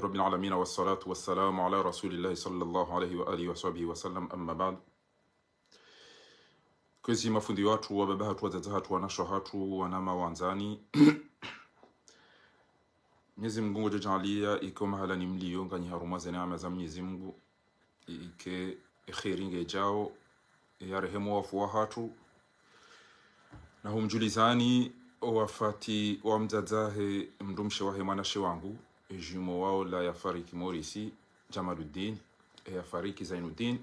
رب العالمين والصلاة والسلام على رسول الله صلى الله عليه وآله وصحبه وسلم أما بعد. Kwezi mafundi watu wa baba hatu wazazi hatu wanasho hatu wanama wanzani Mwenyezi Mungu jajalia iko mahala ni mlio ngani harumaze neema za Mwenyezi Mungu ike khairinge jao ya rehemu wafu wa hatu na humjulizani wafati wa mzazahe mdumshe wahe manashe wangu jumo wao la yafariki Morisi Jamaluddin yafariki Zainuddin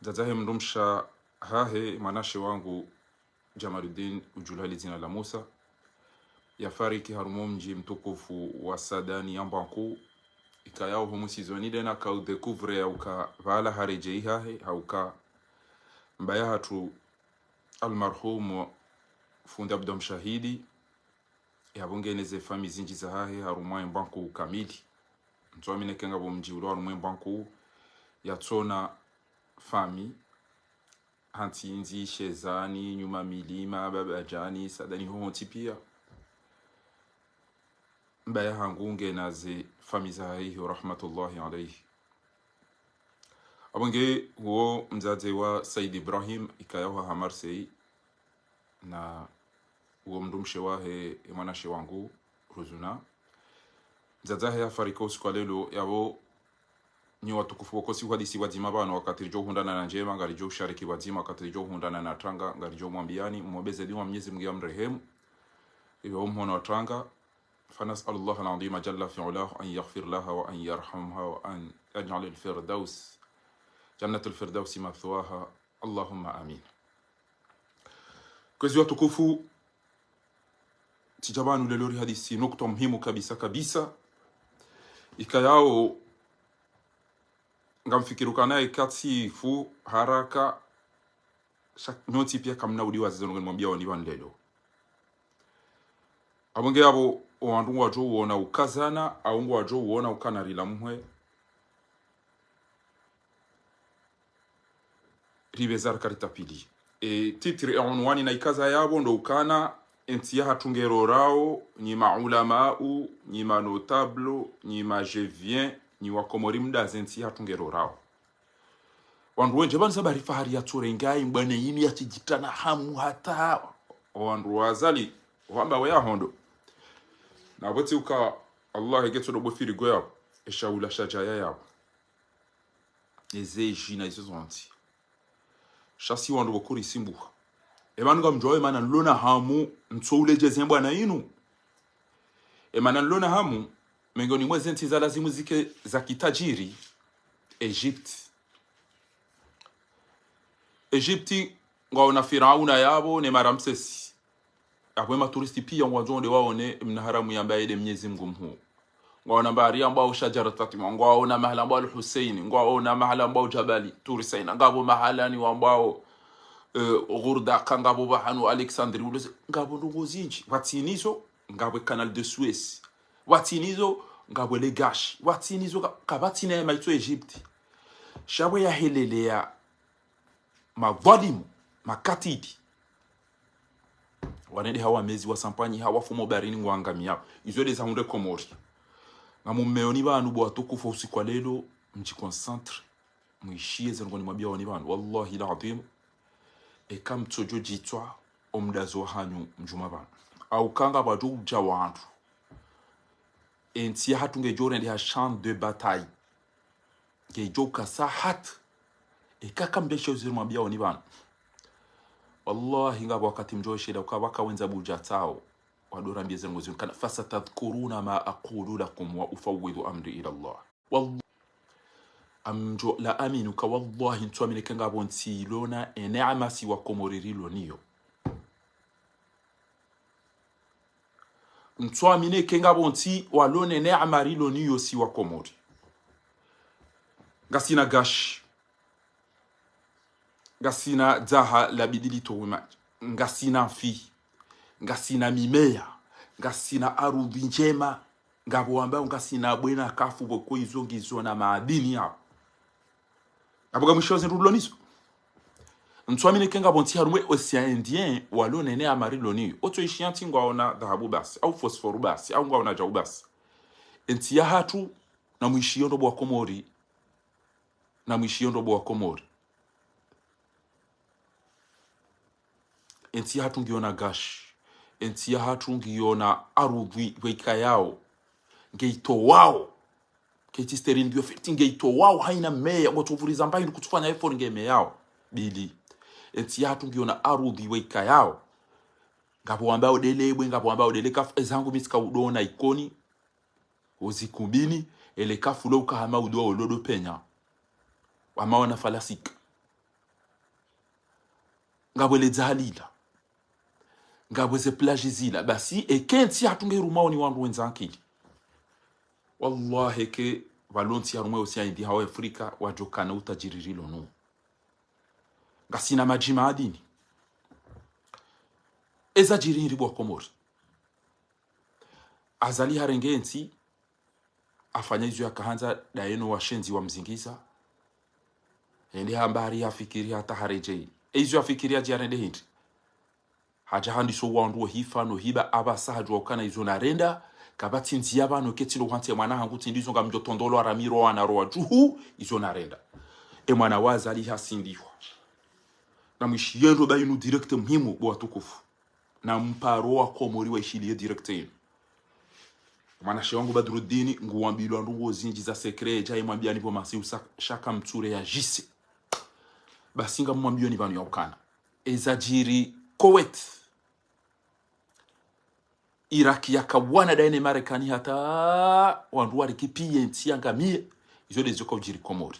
mzazahe mdumsha hahe manashe wangu Jamaluddin ujulali zina la Musa yafariki harumo mji mtukufu wa Sadani Yambanku ikayao humusizonide na kaudekuvre ya uka vala harejei hahe hauka mbaya hatu almarhum fundi Abdom Shahidi yabongeneze fami zinji za hahe harumo Yambanku kamili mtuamine kenga bo mji ulo harumo Yambanku yatsona fami Hantinzi, Shezani, Nyuma Milima, Babajani, Sadani Honti pia mbaya hangunge naze famiza hiyo rahmatullahi alayhi. Abonge huo mzaze wa Said Ibrahim ikayawa hamarsei na huo mdumshe wahe manashe wangu Ruzuna mzazahe yafarika usiku lelo yabo ni watukufu wakosi hadisi wazima bano wakati jo hundana na njema ngari jo shariki wazima wakati jo hundana na tanga ngari jo mwambiani mwobeze diwa Mwenyezi Mungu amrehemu iyo mhono watanga فنسأل الله العظيم جل في علاه أن يغفر لها وأن يرحمها وأن يجعل الفردوس جنة الفردوس مثواها اللهم آمين. كوزي وتكفو تجابانو للوري hadisi nukta muhimu kabisa ikayao ngamfikiruka naye kati fu haraka nyoti pia kamna udiwa zizongo mwambia wani lelo abonge abo wandu wajo uona ukazana au wajo uona ukanarila mwe ribezar karitapili titri onwani na ikaza yabo ndo ukana entia hatungero rao ni maulamaau ni manotable ni majevien ni wakomori mda zenti hatungero rao wandu wenje banza bari fahari ya turengai mbane yini yatijitana hamu hata wandu wazali wamba waya hondo na wote uka Allah geto do bofiri goya eshaula shajaya yabo ezeji na izonti shasi wandu bokuri simbu emanunga mjoe mana lona hamu ntsoule zembo na inu emana lona hamu mengoni mwa zenti za lazimu zike za kitajiri Egypti ngaona Firauna yabo ne Ramsesi akwe maturisti pia ngwazonde waone mnaharamu yambaye de Mwenyezi Mungu mhu ngaona bari ambao shajara tatima ngaona mahala ambao Hussein ngaona mahala ambao Jabali Turisaina ngabo mahala ni ambao Ghurda kangabo bahanu Alexandri ulose ngabo ndongozinji watinizo ngabo Canal de Suez watinizo ngabo le gash watinizo kabatina maito Egypti shawe ya helelea madhalimu makatidi wanende hawa mezi wa sampanyi hawa fumo barini ngwangamia izo des hunde komori na mumeoni banu bo atukufu usiku lelo mjiconcentre muishie zengoni mwambia wani banu wallahi alazim kam tsojo jitwa omdazo hanyu mjuma banu au kanga badu jawandu enti hatunge jore ndi ha champ de bataille gejoka sahat kakambesho ziri mwambia wani banu wallahi ngabo wakati mjoe shida ukawaka wenza bujatao wadora mbieze ngozi kana fasatadhkuruna ma aqulu lakum wa ufawwidu amri ila Allah wallahi amjo la aminuka wallahi ntwamine kangabo ntilona neema si wakomoririlo niyo ntwamine kangabo nti walone neema rilo niyo si wakomori gasina gash ngasina zaha la bidilito wima ngasina fi ngasina mimea ngasina arudhi njema ngabo ambao ngasina bwena kafu boko izongizo na maadini yao abuga mwishoze ndulonizo ntwamine kenga bonti harumwe Océan Indien walone ne amariloni oto ishianti ngwaona dhahabu basi au phosphore basi au ngwaona jau basi enti ya hatu na mwishiondo bwa Komori enti hatungiona gash enti hatungiona arudhi weika yao ngeito wao keti sterin bio fiti ngeito wao haina meya watuvuriza mbayi kutufanya effort ngeme yao bili enti hatungiona arudhi weika yao ngapo ambao delebwe ngapo ambao deleka ezangu miska udona ikoni ozikumbini ele kafulo ukahama udwa olodo penya wamaona falasika ngabo le zalila ngabo ze plage zila basi ekenti hatungeruma ni wandu wenzankili wallahi ke valonti yarumwe osiaindi hawa Afrika wajokana utajiririlo no ngasina majima adini eza jiriri bwa Komori azali harengenti afanya hizo yakaanza daeno washenzi wa mzingiza ende hambari hafikiri hata harejei hizo afikiria jarende hindi haja handi so wandu hifa no hiba abasa hajwa kana hizo narenda kabati nzia bano ketilo hante mwana hangu tindizo ngamjo tondolo aramiro wana roa juhu hizo narenda mwana wazali hasindiwa na mwishiendo bayinu direct muhimu bwa tukufu na mparo wa Komori wa ishilie direct mwana shewangu Badruddin nguambilwa ndungo zinji za secret jai mwambia nipo masi shaka mture ya jisi basinga mwambio ni vanu ya ukana ezajiri Kuwait Iraki yakawana daene Marekani hata wandu wari kipie ntiangamie izo dezo kwa ujiri Komori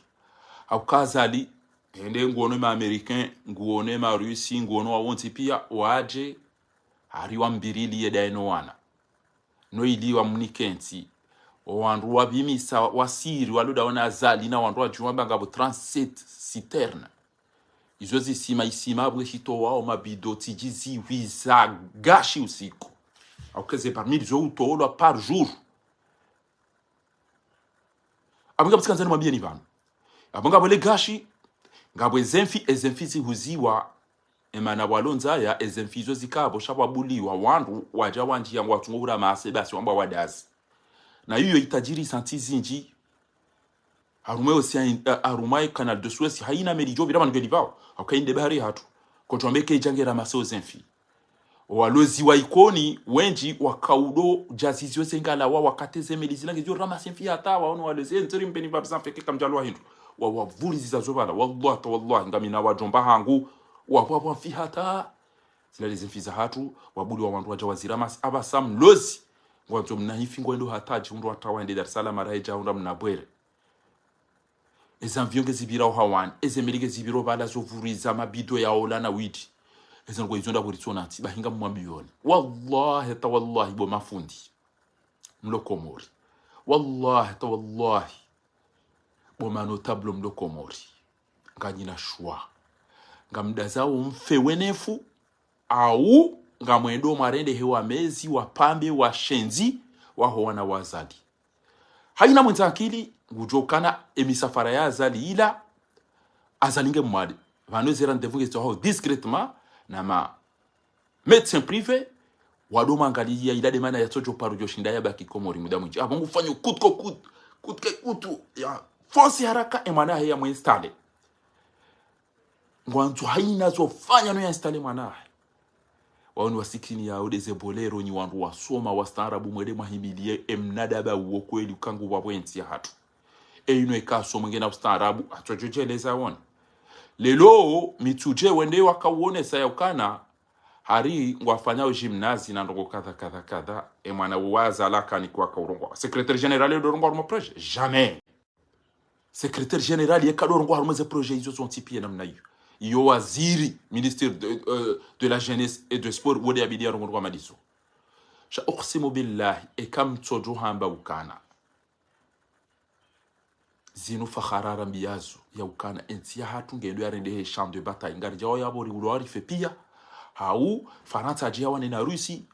haukazali ende nguone ma American nguone ma Rusi nguone wa wonti pia waje hariwa mbirili ye daeno wana no iliwa mnikenti wandu wabimisa wasiri waluda wana azali na wandu wajuwamba ngabo 37 citerne izo isima bwe hito wao mabido tijizi wiza gashi usiku au keze parmi izo utolo par jour abunga mtsikanzani mwambie ni vanu abunga bole gashi ngabwe ezemfi zihuziwa emana walonza ya ezemfi zo zikabo shababuliwa wandu waja wanji yangu watungura maase basi wamba wadazi na hiyo itajiri santizinji Arumai osi arumai Canal de Suez haina merijo birama ngelibao akainde bahari hatu kotomeke jangera maso zenfi walozi wa ikoni wenji wakaudo jazizio sengala wa wakateze melizilange jo rama senfi hata waono walozi ntiri mpeni babza feke kamjalwa hindu wa wavulizi za zobala wallahi ngamina wajomba hangu wa fi hata zile zenfi za hatu wabuli wa wandu waja wazirama abasam lozi wanzo mnahifi ngwendo hataji undu watawaende Dar es Salaam araija unda mnabwere ezamvionge zibira hawan ezemelike zibiro bala zovuriza mabido ya olana witi ezango izonda buritsonati bahinga mwambioni wallahi ta wallahi bo mafundi mlokomori wallahi ta wallahi bo manotable mlokomori nganyina shwa ngamdazao mfe wenefu au ngamwendo marende hewa mezi wapambe washenzi waho wana wazali haina mwenzakili ngujokana emisafara ya azali ila azalinge mwadi vanoze rendez-vous gesto discrètement na ma médecin privé wadoma angalia ila demana ya tojo paru joshinda ya baki Komori muda mwingi abongo fanyo kutu ya force haraka emana ya muinstale ngwantu haina zo fanya no ya installe mwana waoni wasikini ya odeze bolero ni wandu wasoma wastaarabu mwede mahimilie emnadaba uokweli ukangu wabwenzi ya hatu ino ekaso mwengena ustaarabu atojojeleza wona lelo mituje wende wakawone sayokana hari ngwafanya gymnase na ndongo kadha mwana waza alaka ni kwa kaurongo secrétaire général de rongo mo projet jamais secrétaire général yekadoro ngo ze projet izo sont tipie namna iyo waziri ministère de la jeunesse et de sport wode abidi rongo ngo madiso sha uqsimu billahi ekam tsojo hamba ukana zinu fakharara mbiyazo ya ukana entia hatu ngendo yarende champ de bataille ngari jawo yabori ulwari fepia hau Faransa jia wane na Rusi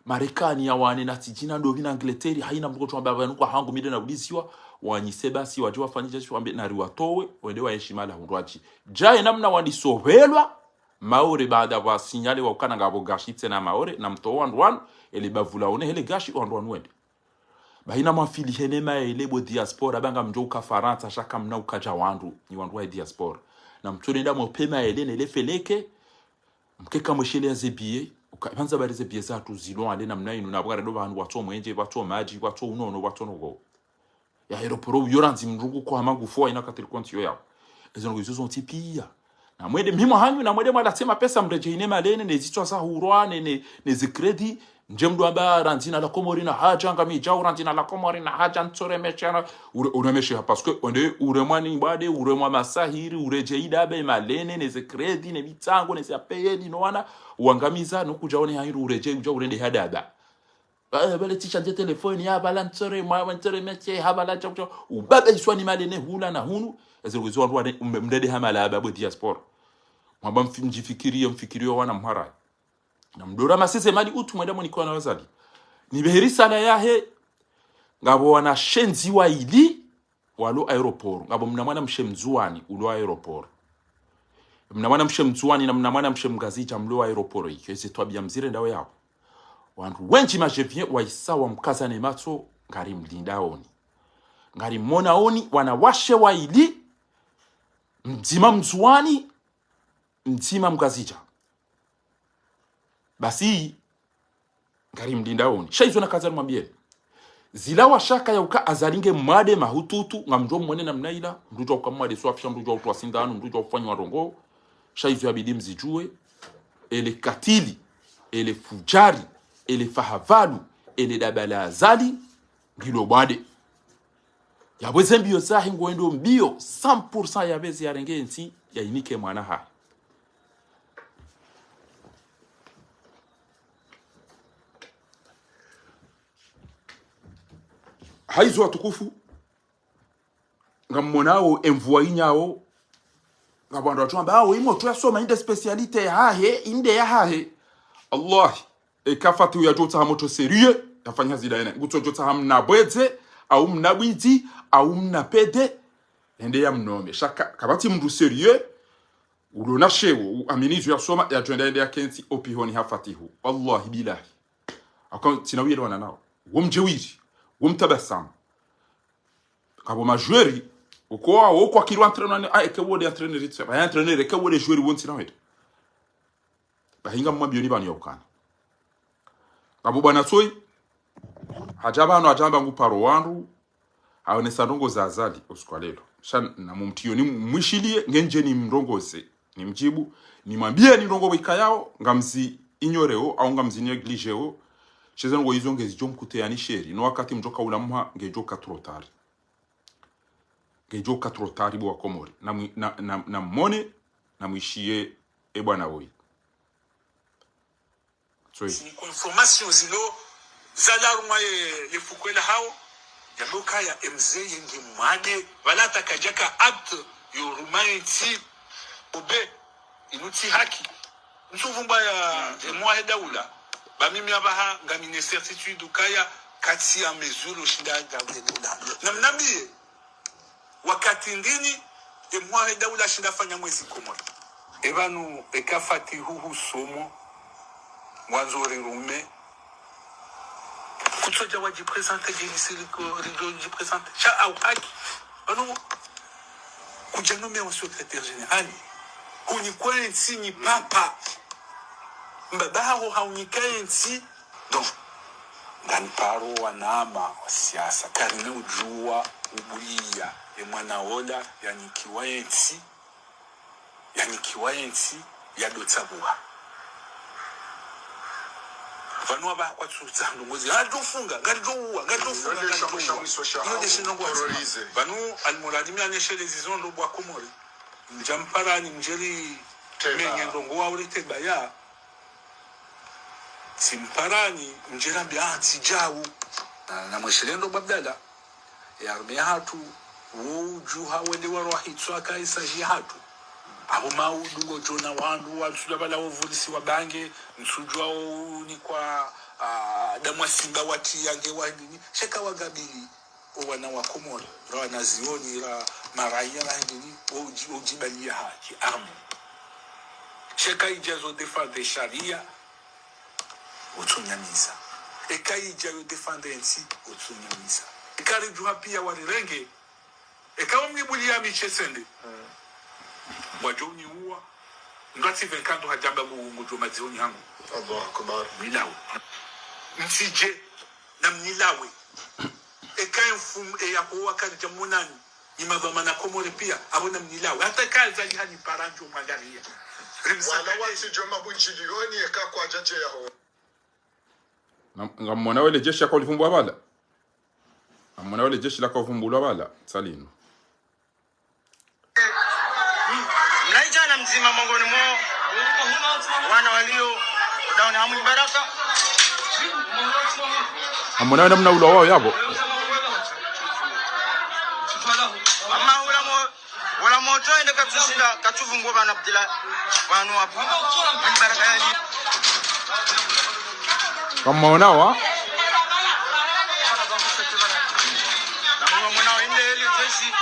Marekani ya wane na tijina ndo vina Angleterre haina mkoto ambavyo nuko hangu mide na ulisiwa wanyiseba si wajua fanyija si wambe na riwatowe wende wa heshima la hundwaji jaye namna wanisovelwa maore baada wa sinyale wa ukana ngabo gashi tena maore na mtowa ndwan ele bavula one hele gashi ondwan wende bahina mafili henema elebo diaspora banga mjoka Faransa shaka mna ukaja wandu ni wandu wa diaspora na mtolenda mopema elene lefeleke mkeka mweshele azebie ukaanza barize bie zatu zilo ale namna inu na bwara do bantu wato mwenje wato maji wato unono wato nogo ya aeroporo yoranzi mrugu kwa magufu ina katiri konti yo yao ezo ngo zo tipia na mwede mimo hanyu na mwede mwala sema pesa mreje ine malene ne zitwa za hurwane ne zikredi njemdo aba ranzina la komori na haja ngami jaw ranzina la komori na haja ntore mechana urameshe parce que onde uremwani bade uremwa masahiri ureje idabe malene ne zikredi ne mitango ne zapeyedi no wana uangamiza no kujaone hairu ureje uja urende hadada bale tisha de telefone ya balantore mwa ntore meche habala chokcho ubaba iswani malene hula na hunu ezo wandu mdede hamala aba diaspora mwaba mfikirio wana mhara na mdora masese mali utu mwenda mwenikuwa na wazali nibeheri sana yahe ngabo wana shenzi wa ili walo aeroport ngabo mnamwana mshemzuani ulo aeroport mnamwana mshemzuani na mnamwana mshemgazija mlo aeroport hiyo ese twabia mzire ndawe yao wandu wenji majevien waisawa mkazane matso ngari mlindaoni ngari monaoni wanawashe wa ili mzima mzuani mzima mgazija basi ngari mlindaoni shaizo na kaza mwambie zilawa shaka ya uka azaringe mwade mahututu ngamjo mwene na mnaila mrujo ukamwade swafisha mrujo utwa sindano mrujo ufanywa rongo shaizo ya bidi mzijue ele katili ele fujari ele fahavalu ele dabala azali ngilo bade yabweze mbio sahi ngwendo mbio 100% yabezi yarenge nsi ya inike mwana ha haizo watukufu ngamonao emvua inyao ngabando watuamba hao imo tuyasoma inde specialite ya hahe inde ya hahe Allah ekafatu ya jota hamoto serie yafanya zida ene guto jota hamna bweze au mnabwiti au mnapede ende ya mnome shaka kabati mdu serie ulona shewo aminizo yasoma ya twenda ende ya kensi opihoni hafatihu wallahi billahi akon tinawiri wana nao womjewiri womtabasam kabo majweri uko uko akirwa entraîneur a ekewode entraîneur itse ba entraîneur ekewode joueur wonti nawete bahinga mwabioni bani yokana kabo bwana toy hajabano ajamba nguparo wandu aonesa ndongo za azali usikwalelo sha na mumtioni mwishilie ngenje ni mrongoze ni mjibu ni mwambie ni ndongo wika yao ngamzi inyoreo au ngamzi negligeo cheze ngo izo ngezi jomkute yani sheri no wakati mjoka ulamha ngejoka trotari ngejoka trotari bwa komori na mone na mwishie e bwana woi so information zilo zalaruma le fukwela hao yaboka ya MZ yengi mwade wala takajaka apt yorumaiti obe inuti haki nsuvumba ya mwa daula ba mimi abaha ngamine certitude ukaya kati ya mezulu shinda daula namnambie wakati ndini mwa daula shinda fanya mwezi komori ebanu ekafati huhu somo mwanzo rume kutoja waji presente jisiliko rijo presente cha au haki banu kujanome wa secrétaire général kuni kwensi ni papa mbabaho haunikaye nsi donc nganparo wanama wa siasa karine ujua ubulia mwana ola yani kiwayensi ya dotsabuha vanwa ba kwa tsutsango ngozi ngadofunga vanu almuradimi aneshele zizondo bwa komori njamparani njeri menye ndongo wa ulite baya simparani njera bya tijawu na mweshelendo babdala ya arme hatu wujuha wende warahitswa kaisa hatu abo maudu ngojona wandu wabisuda bala ovulisi wabange nsujwa ni kwa damwa simba wati yange wandini sheka wagabili wana wa komoro wana zioni la maraya wandini ojibalia haki amu sheka ijazo defendre sharia utunyamiza ekai jayo defendre ensi otsuni misa ekari juha pia walirenge ekawa mnibulia michesende wajoni uwa ngati venkando hajamba mungu joma zioni yangu Allah akbar milawe msije na mnilawe ekai mfum yakowa kali jamunani imavamana komore pia abona mnilawe hata kaza hani paranjo mwangalia wala wasi joma bunchilioni eka kwa jaje yaho ngamona wele jeshi yako lifumbwa bala amona wele jeshi lako lifumbwa bala salino mnaijana mzima mongoni mwa wana walio dauna hamu baraka amona wele mna ulo wao yabo amma wala moto ende katushinda katuvungwa bana Abdullah wanu hapo baraka yani kama wanawa na mwanao ende ile jeshi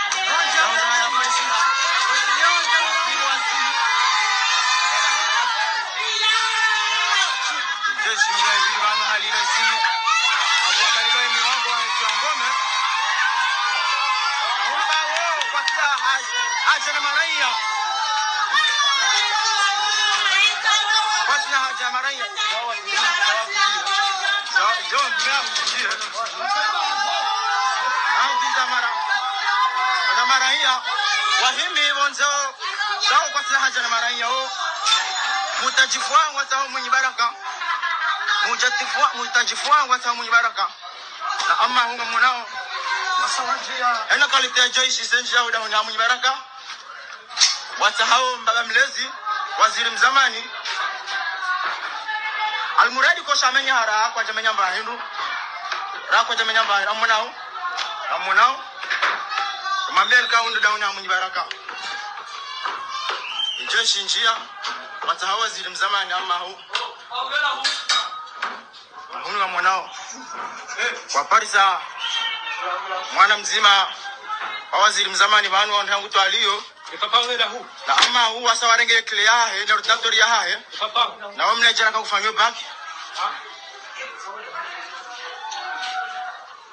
jeshi ndio wana hali rasi abu abaliwa ni wangu wa ngome mumba wao kwa haja na maraia kwa haja maraia John mjia na maraia wahimi wanzo sawa kwa haja na maraia mutajifua watao mwenye baraka mutajifua watao mwenye baraka na amma hunga mwanao ena kalite jeshi senja au dauna mwenye baraka watahao mbaba mlezi waziri mzamani almuradi ko shamenya hara kwa jamenya mbahindu ra kwa jamenya mbahindu amunao mambel ka undu dauna mwenye baraka jeshi njia watahao waziri mzamani amma hu hunga mwanao kwa parisa mwana mzima wa waziri mzamani banu wangu to aliyo na ama hu wasa warenge clear yahe na ordinator yahe na wamna jana kufanywa bank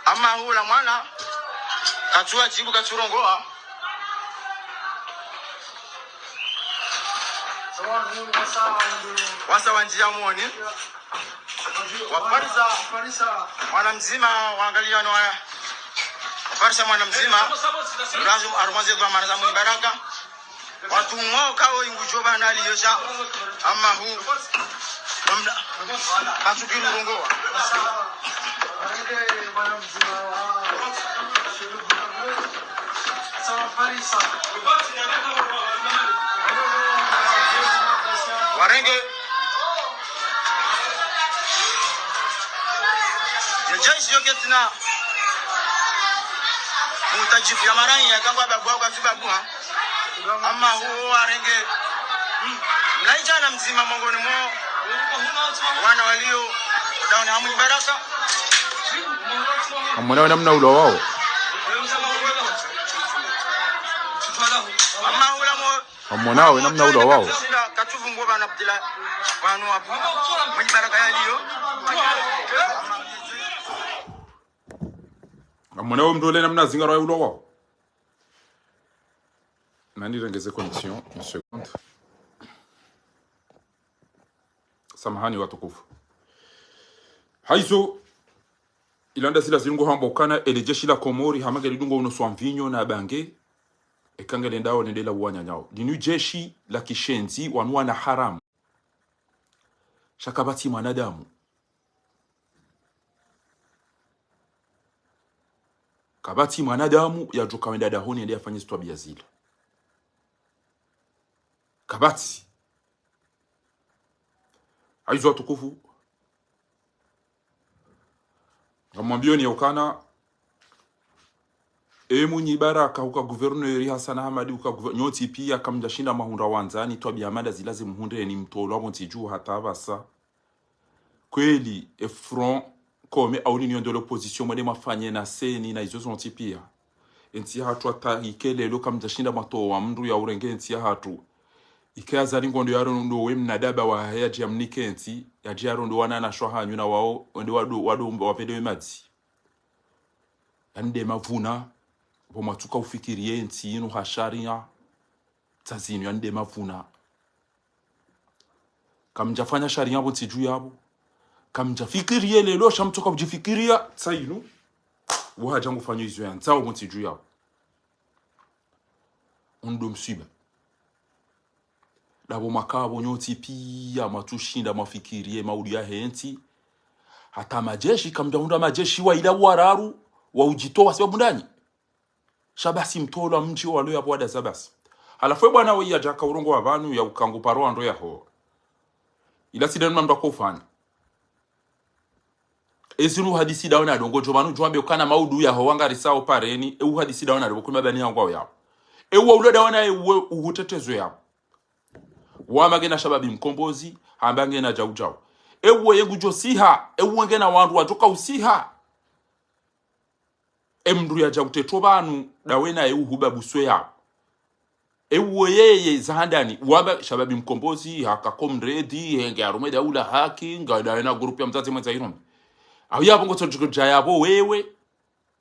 ama hu la mwana katua jibu katurongoa wasa wanjia muoni waparisa mwana mzima waangalia na waparisa mwana mzima lazima arwanze kwa mara za mbaraka watu ngao kao ingujoba na aliyosha ama hu kasukiru rongoa warenge jeshi yote tena mutajifu ya marai ya kangwa babwa kwa sababu ama huo warenge mnaijana mzima mongoni mwa wana walio dauna hamu baraka amona wele mna ulo wao ama ula mo amona wele mna ulo wao katuvungwa bana Abdullah wanu hapo mwenye baraka yaliyo amona wele mdole namna zingaro ulo wao nani rengeze connexion une seconde samahani watukufu haizo ilanda sila zilungu hambokana ele jeshi la Komori hamageli dungo unoswa mvinyo na bange ekangele ndao nendela uwanya nyao linu jeshi la kishenzi wanua na haramu shakabati mwanadamu kabati mwanadamu ya joka wenda dahoni ende afanye stwabia zile kabati haizo watukufu ngamwambio ni ukana munyi baraka uka guverneri Hassan Hamadi uka nyoti pia kamja shinda mahunda wanzani twabia amada zilaze muhunde ni mtolo wabo ntiju hata basa kweli front comme au l'union de l'opposition mwende mafanye na seni na izo zonti pia enti hatu atarikele lo kamja shinda mato wa mndu ya urenge enti hatu ikaza lingondo yaro ndo we mnadaba wa haya jamnikenzi ya jaro ndo wana na shwahanyu na wao ndo wado wapede madzi ande mavuna bomatuka ufikirie nti ino hasharia tazinu ande mavuna kamjafanya sharia hapo tiju yabo kamjafikirie lelo shamtoka kujifikiria tsainu waja ngufanya hizo yanza hapo tiju yabo ondo msiba dabo makabo nyoti pia matushinda mafikirie maudi ya henti hata majeshi kamjaunda majeshi wa ila wararu wa ujitoa sababu ndani shabasi mtola mji walo ya bwada zabasi halafu bwana we yajaka urongo wa banu ya ukangu paro ndo yaho ila sidana mndo kufanya ezinu hadisi daona dongo jobanu jwambe ukana maudu yaho wangari sao pareni hadisi daona ndo kuma bani yangu yao wa ulo daona uhutetezo yao wamagena shababi mkombozi hambange na jaujau yengu josiha ngena wandu watoka usiha emndu ya jauteto banu dawena hubabuswe ya yeye zahandani waba shababi mkombozi hakakomredi henge arume daula haki ngadaena grupu ya mzazi mwenza irombe au yabo ngoto jayabo wewe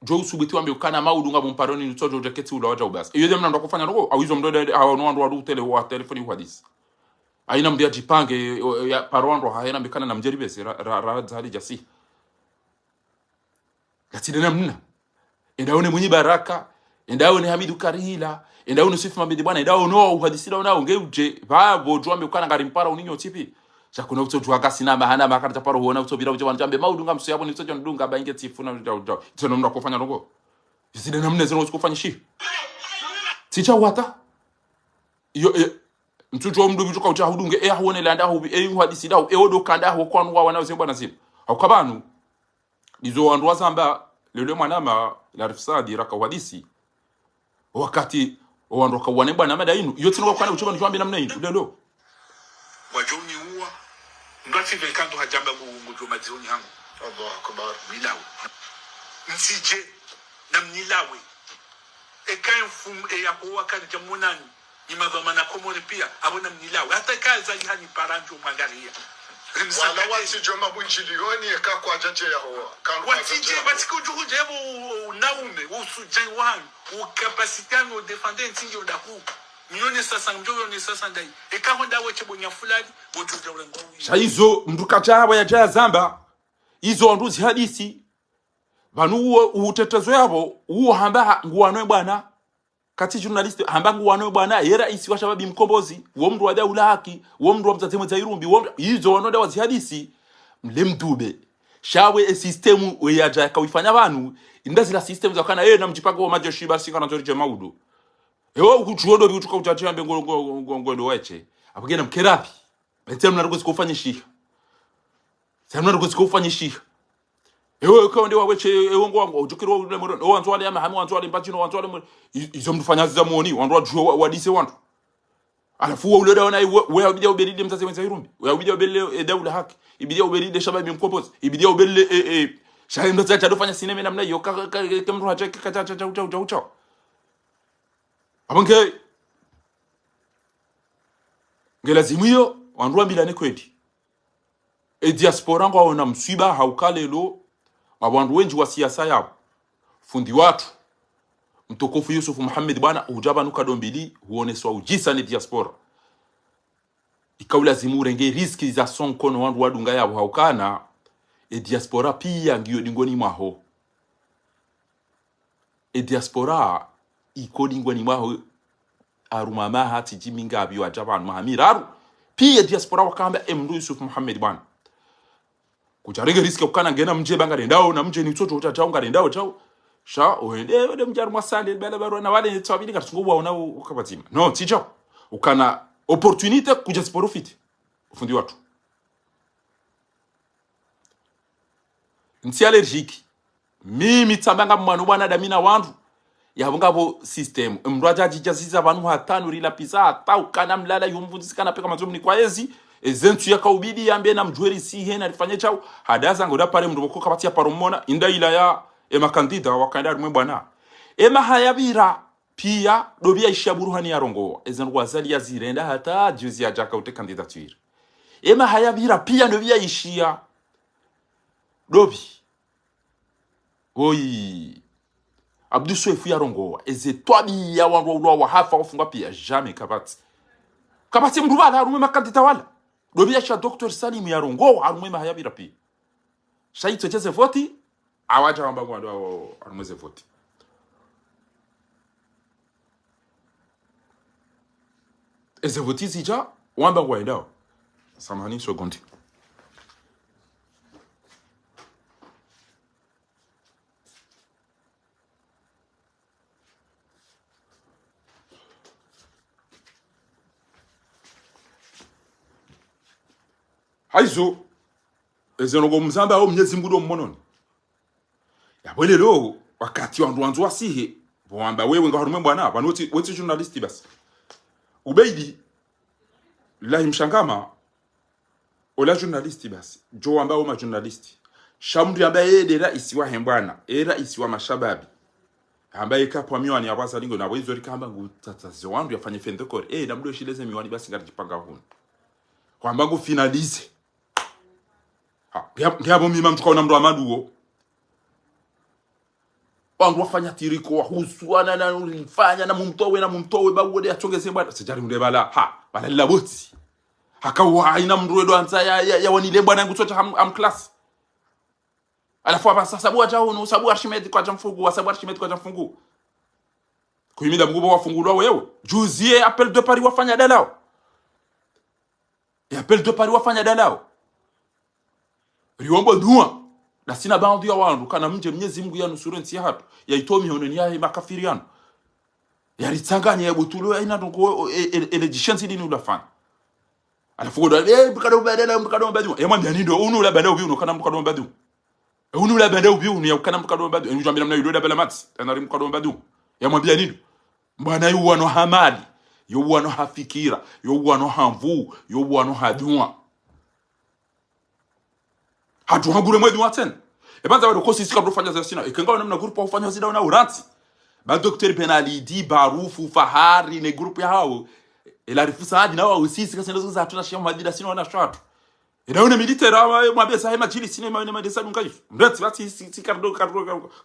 jo usubiti wambe ukana maudu ngabo mparoni nitojo jaketi ula waja ubasi iyo demna ndo kufanya noko au hizo mdode hawo wandu wadu tele wa telefoni hadisi aina mdia jipange ya parondo haena mbikana na mjeribesi ra zali jasi katidena mna endaone mwenye baraka endaone Hamidu Karihila endaone Sifu Mabidi bwana endaone uhadisira unao ngeuje babo jwambe ukana ngari mpara uninyo tipi chakuna utojwa kasi na mahana makata paro huona utobira uje wanjambe maudunga mso yabo nitojo ndunga bainge tifu na ujao teno mna kufanya noko yisidena mna zero kufanya shi ticha wata iyo mtutu mdu bituka utahudunge huone landa hubi uhadisi dawo odo kanda ho kwanu wa wanao zemba nasip hakabanu dizo wandu wazamba lele mwanama la rifsadi raka uhadisi wakati wandu kawane bwana madainu yote ngo kwana uchoba njwambe namna ino lelo wajoni huwa ngati vekando hajamba ngujo mazioni hangu Allahu akbar milawe nsije na mnilawe ekaifum yakowa kan jamunani imadhamana komore pia abona mnilawe hata kaza yani paranjo magaria wala wasije mabunchilioni eka kwa jaje yaho watije batiko jujebo naume usuje wan ukapasitano defender ntinjo ndaku nione sasa mjoyo ni sasa ndai eka honda weche bonya fulani botuja ulengo shaizo mduka chabo ya jaya zamba izo nduzi hadisi banu utetezo yabo hamba nguwano bwana kati journalist hamba nguwano bwana yera isi wa shababi mkombozi wo mndu wa daula haki wo mndu wa mzazi mwenza irumbi wo izo wanoda wazi hadisi mlemdube shawe system we yaja kawifanya banu indazi la system za kana na mjipago wa majeshi basi kana tori jamaudo ukuchuodo bituka utachambe ngondo weche apogena mkerapi betem na rugozi kufanya shiha samna rugozi kufanya shiha kwa ndio waweche ngo ujukiro ule moro wantu wale ama hamu wantu wale mpachino wantu wale izo mdufanya za muoni wantu wajua wadise wantu alafu ule daona wewe ubidia ubelide mzazi wenza irumbi wewe ubidia ubelide daula haki ibidia ubelide shababi mkombozi ibidia ubelide shaenda tata dofanya sinema namna hiyo kama hacha kacha abange ngelazimu hiyo wandu ambilane kweli diaspora ngo ona msiba haukalelo abantu wengi wa siasa yabo fundi watu mtukufu Yusuf Muhammad bwana ujaba nukadombili huoneswa ujisa ni diaspora ikaulazimu renge riski za sonkono wandu wadunga yabo haukana diaspora pia ngiyo dingoni maho diaspora ikodingoni maho arumama hati jiminga biyo ajaban mahamiraru pia diaspora wakamba emru Yusuf Muhammad bwana kucharege riski ukana ngena mje bangare ndao na mje ni mtoto utataunga ndao chao sha oende mjaru masande bela baro na wale twabili katungu waona ukapatima no ticho ukana opportunity kuja profit ufundi watu nti allergique mimi tsambanga mwana bwana damina wandu yabongabo system mrwaja jijasiza abantu hatanu rila pizza atauka mlala yumvunzi kana peka mazomni kwa ezi ezentu yakaubidi yambe na mjweri si hena rifanye chao hadaza ngoda pale mndoboko kabatia paromona inda ila ya makandida wakanda rumwe bwana hayabira pia dobia ishaburuhani yarongo ezen wazali yazirenda hata juzi ya jaka ute candidature ema hayabira pia dobia ishia dobi oi Abdou Souefu yarongo eze twabi ya wandu wa hafa wafunga pia jamais kabati mduba la rume makandita wala dobia sha Dr. Salim yarongo arume hayabira pia shaito cheze voti awaja wamba kwa ndo arumeze voti eze voti zija wamba kwa ndao samahani sekondi haizo eze nogo mzamba au Mwenyezi Mungu mmononi yabwele lo wakati wandu wasihe boamba wewe ngaharume bwana bano woti journalist basi ubeidi lahi mshangama ola journalist basi jo ambao ma journalist shamri ambaye dera isiwa hembwana era isiwa mashababi ambaye kapwa miwani yabaza lingo na wezo likamba ngutatazo wandu yafanye fendekore na mdo shileze miwani basi ngatipanga hunu kwamba ngo finalize ngiyabo mima mtukaona mndo amaduo wangu wafanya tiriko wahusuana na ulifanya na mumtowe bawode atongeze bwana sijari ndebala bala laboti hakawa aina mruedo anza ya wanile bwana ngutocha am class alafu aba sasa bwa jao no sabu Archimedes kwa jamfungu wasabu Archimedes kwa jamfungu kuimida mgubo wafungulwa wewe juzie appel de Paris wafanya dalao appel de Paris wafanya dalao riombo dua na sina baadhi ya wandu kana mje Mwenyezi Mungu yanusuru nsi hatu yaitomi hononi ya makafiriano yaritanganya ya butulo aina ndoko elegishansi dini ulafanya alafu ndo bukado badala yamwambia nindo unula badala ubi unokana bukado badu unula badala ubi unya ukana bukado badu njambira mna yudo bala mats tanari bukado badu yamwambia nindo bwana yuwano hamali yuwano hafikira yuwano hamvu yuwano hadua hatu hagure mwedi waten ebanza wado kosi sika dofanya za sina ikenga namna grupo ufanya zida na uranti ba Dr. Penalidi Barufu Fahari ne grupo yao elarifusa hadi na wao sisi kasenda za hatuna shia madida sina wana shatu inaona militera mwambie sahi majili sinema ina madesa ngaifu ndati bati sikardo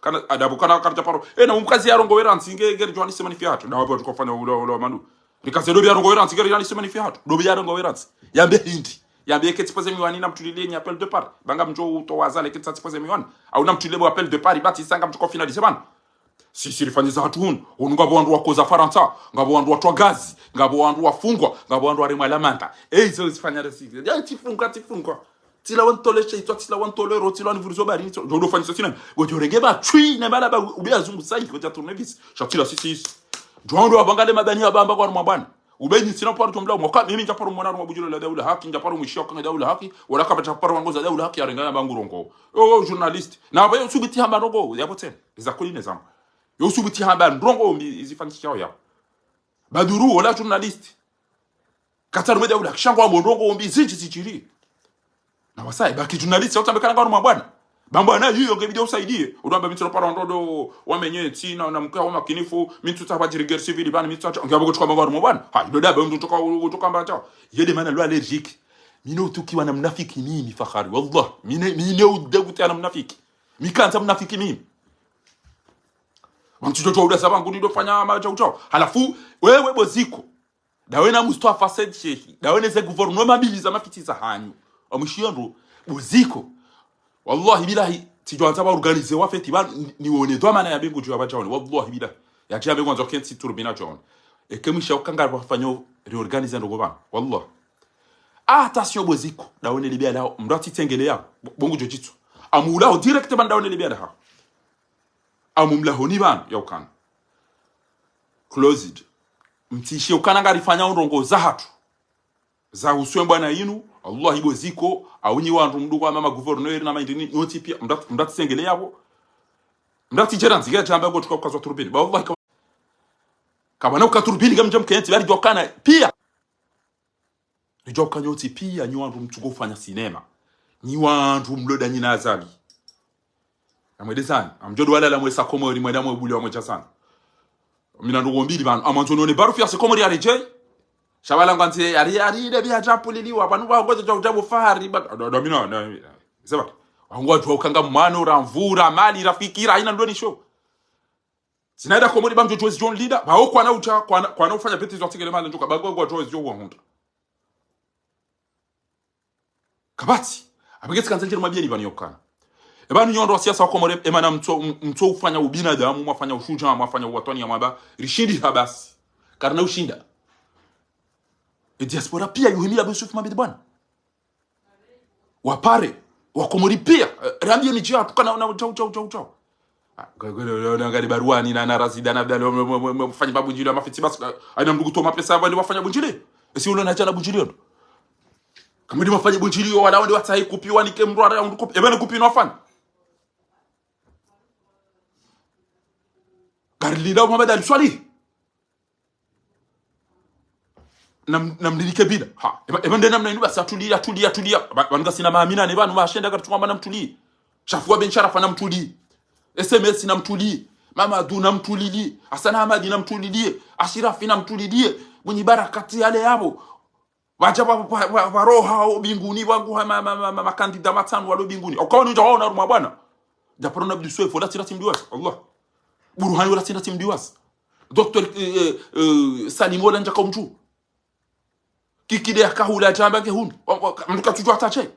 kana adabu kana karja paro na umkazi yarongo weranti ngere jwani sema ni fiatu na wapo tukofanya ulo manu rikasedo yarongo weranti ngere jwani sema ni fiatu do yarongo weranti yambe hindi yambie keti pose miwani na mtulilie ni appel de Paris banga mjo utowazale keti pose miwani au na mtulilie appel de Paris bati sanga mtuko finalize bana si rifanyiza hatu hunu ngabo wandu wakoza Faransa ngabo wandu watwa gazi ngabo wandu wafungwa ngabo wandu warema lamanta hizo zifanya resi ya tifungwa tila wantoleshe itwa tila wantolero tila nivurizo bari ndo fanyisa sina gojorenge ba chui na bala ba ubia zungu sai koja tournevis shatila sisi jwando abangale madani abamba kwa mabana ubenyi sina paru tumla mwaka mimi njaparo mwana mwabujulo la daula haki njaparo mwishoka na daula haki wala kama njaparo wangoza daula haki arenga bangurongo journalist na bayo subiti hamba rogo yapote za kuline zamu yo subiti hamba ndrongo izifanyisha yao baduru wala journalist kataru media ula kishangwa ndrongo ombi zichiri na wasai baki journalist yote ambekana ngaro mabwana bambana hiyo ngebidia usaidie udamba mitro para ndodo wamenye tina na mkao makinifu mitu tabajiri guerre civile bana mitu ngabo kutoka ngaro mabwana ndo daba mtu kutoka mbata yede mana lo allergique mino tukiwa na mnafiki mimi Fakhari wallah mine udaguti ana mnafiki mikanta mnafiki mimi mtutoto uda sabangu ndo fanya maja utao halafu wewe boziko dawe na Mustafa Said Sheikh dawe ne ze gouvernement mobiliza mafitiza hanyu amushiando boziko wallahi billahi tijoanza ba organiser wa feti ba nione do mana ya bingu jwa bajaone wallahi billahi ya jabe kwanza kenti turbina john e kemisha ukanga bafanyo reorganiser ndo bana wallahi attention boziko daone libia lao mndati tengelea bongo jojitsu amula direct ban daone libia da amumla honi ban yokan closed mtishi ukana ngarifanya ndongo za hatu za uswemba na yinu Allah ibo ziko awunyi wandu mdu kwa mama gouverneur na maindini noti pia mdati sengele yabo mdati jeranzi gera chamba go tuka kwa turbini ba Allah kama na ukaturbini gamjam kenti bari jokana pia rijoka nyoti pia nyi wandu mtugo fanya sinema nyi wandu mloda nyina azali amwedezani amjodo wala la mwesa komori mweda mwebuli wa mwecha sana mina ndo mbili bana amanzo none barufi ya sekomori ya rejei shabala ngwanze ari de bya japuliliwa banu ba ngozo jabu fahari do mina sema wangu tu ukanga mano ramvura mali rafikira ina ndo ni show sinaida komori bamjo Joyce John leader ba okwa na ucha kwa na ufanya pete zo tigele mali njuka bagwa kwa Joyce John wahunda kabati abagetse kanzanjira mabiyeni bani yokana ebanu nyondo wa siasa wako more emana mto ufanya ubinadamu mwafanya ushuja mwafanya uwatoni ya mwaba rishindi habasi karna ushinda diaspora pia yuhimila Yusuf Mabidi bwana wapare wakomori pia rambie mijia tukana na chao gagolo ngari baruani na narazida na bdalo mfanya babu njilo mafiti basi aina mdugu to mapesa bali wafanya bunjili esi ulo na jana bunjili ndo kama ndi mafanya bunjili wala wandi watai kupiwa nike mrwara ndu kupi ebene kupi no afanya Karlida Muhammad al-Swali namdilike bila ha ebende namna inu basi atulia banga sina maamina ne banu mashenda katuma namtuli shafua ben sharafa namtuli SMS namtuli mama du namtulili Hassan Ahmad namtulili Ashirafi namtulili mwenye barakati yale yabo wajaba roho binguni wangu makandida matano walo binguni ukaona unaona ruma bwana japona Abdul Suef wala tirati mdiwas Allah Buruhani wala tirati mdiwas Dr. Salim wala njaka mtu kikide yakahula jamba ke hundu mtuka tuju atache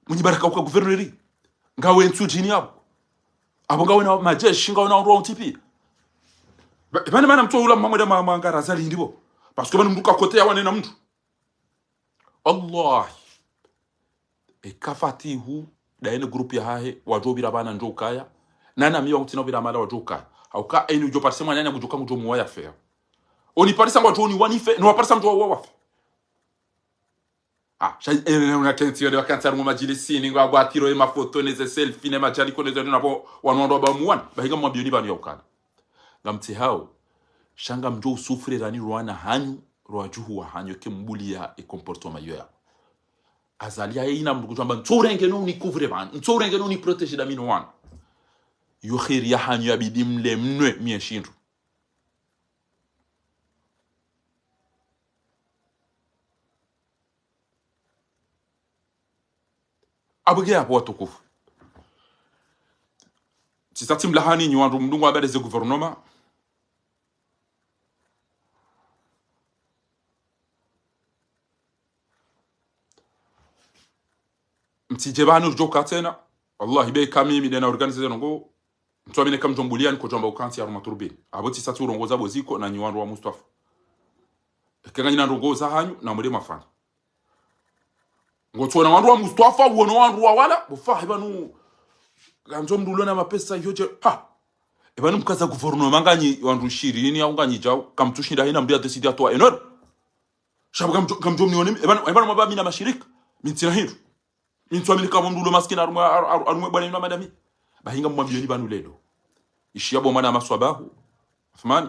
mwenye baraka uka guverneri ngawe nsujini abo ngawe na majeshi ngawe na roho tipi bana mana mtu ula mamwe da mangara zali ndibo parce que bana mtuka kote yawane na mtu Allah ekafatihu daene group ya hahe wajobira bana njokaya nana miwa kutina bila mala wajoka auka enu jo parse mwanya mujoka mujo muwa ya fer oni parisa ngo joni wanife no parisa mjo wa wafe shay una tensio de vacanza mu majili sini ngo agwatiro ma photo neze selfie ne majali ko neze napo wanondo ba muwan bahinga mu bioni bani yokana ngamti hao shanga mjo usufre rani rwana hanyu rwajuhu wa hanyu ke mbulia e comportement yo azalia ina mkujamba ntorenge no ni couvre ban ntorenge no ni protéger da mino wan yo khiri ya hanyu abidim le mnwe mieshindu abuge hapo watukufu sisati mlahani ni wandu mdungu abade ze gouvernement mtijebanu joka tena wallahi be kamimi dena organize ngo mtwabine kam jombulia niko jomba ukansi ya rumaturbin aboti sati urongoza boziko na nyiwandu wa Mustafa kenganya ndongoza hanyu na muri mafanya ngotona wandu wa Mustafa uono wandu wa wala bufahi banu ganzo mdulo na mapesa yoje ebanu mkaza gouvernement nganyi wandu shirini au nganyi jao kamtushinda hina mdia decide atwa enor shabu kamjom nione ebanu mababi na mashirika mintina hindu mintwamili kama mdulo maskina arumwe bwana ina madami bahinga mwambioni banu lelo ishiyabo mwana maswabahu Uthmani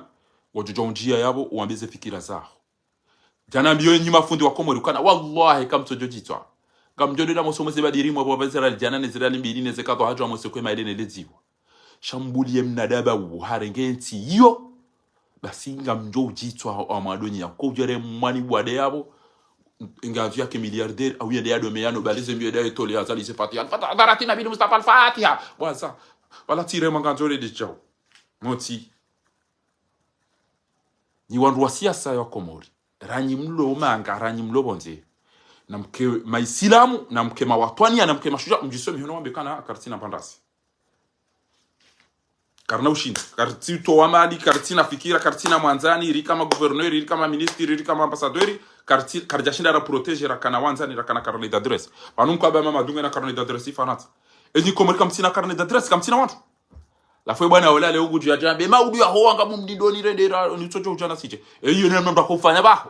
wajojo njia yabo uambeze fikira zao jana mbiyo nyima fundi wa komori ukana wallahi kamtojojitwa kamjodera mosomose badirimu abo bazera jana nezera limbiri nezekato hajo amosekwe maidene leziwa shambulie mnadaba uharengenti yo basinga mjo jitwa amadoni yako jere mwani bwade yabo ingazi yake milliardaire au yende yado meyano balize mbiyo da etoli azali se fatiha darati nabi Mustafa al-Fatiha waza wala tire manganzore de chao moti ni wandu wa siasa ya komori ranyi mlo manga ranyi mlo bonze na mke maislamu na mke mawatwani na mke mashuja mjisomi hono wambekana kartina pandasi karna ushinda kartito wa mali kartina fikira kartina mwanzani iri kama gouverneur iri kama ministre iri kama ambassadeur karjashinda ra protéger kana wanzani ra kana carnet d'adresse panunko aba mama dunga na carnet d'adresse ifanat eni komori kamtina carnet d'adresse kamtina watu la foi bwana wala leo guju ya jambe maudu ya hoanga mumdidoni rendera ni chocho ujana siche eyo neno ndo akufanya baho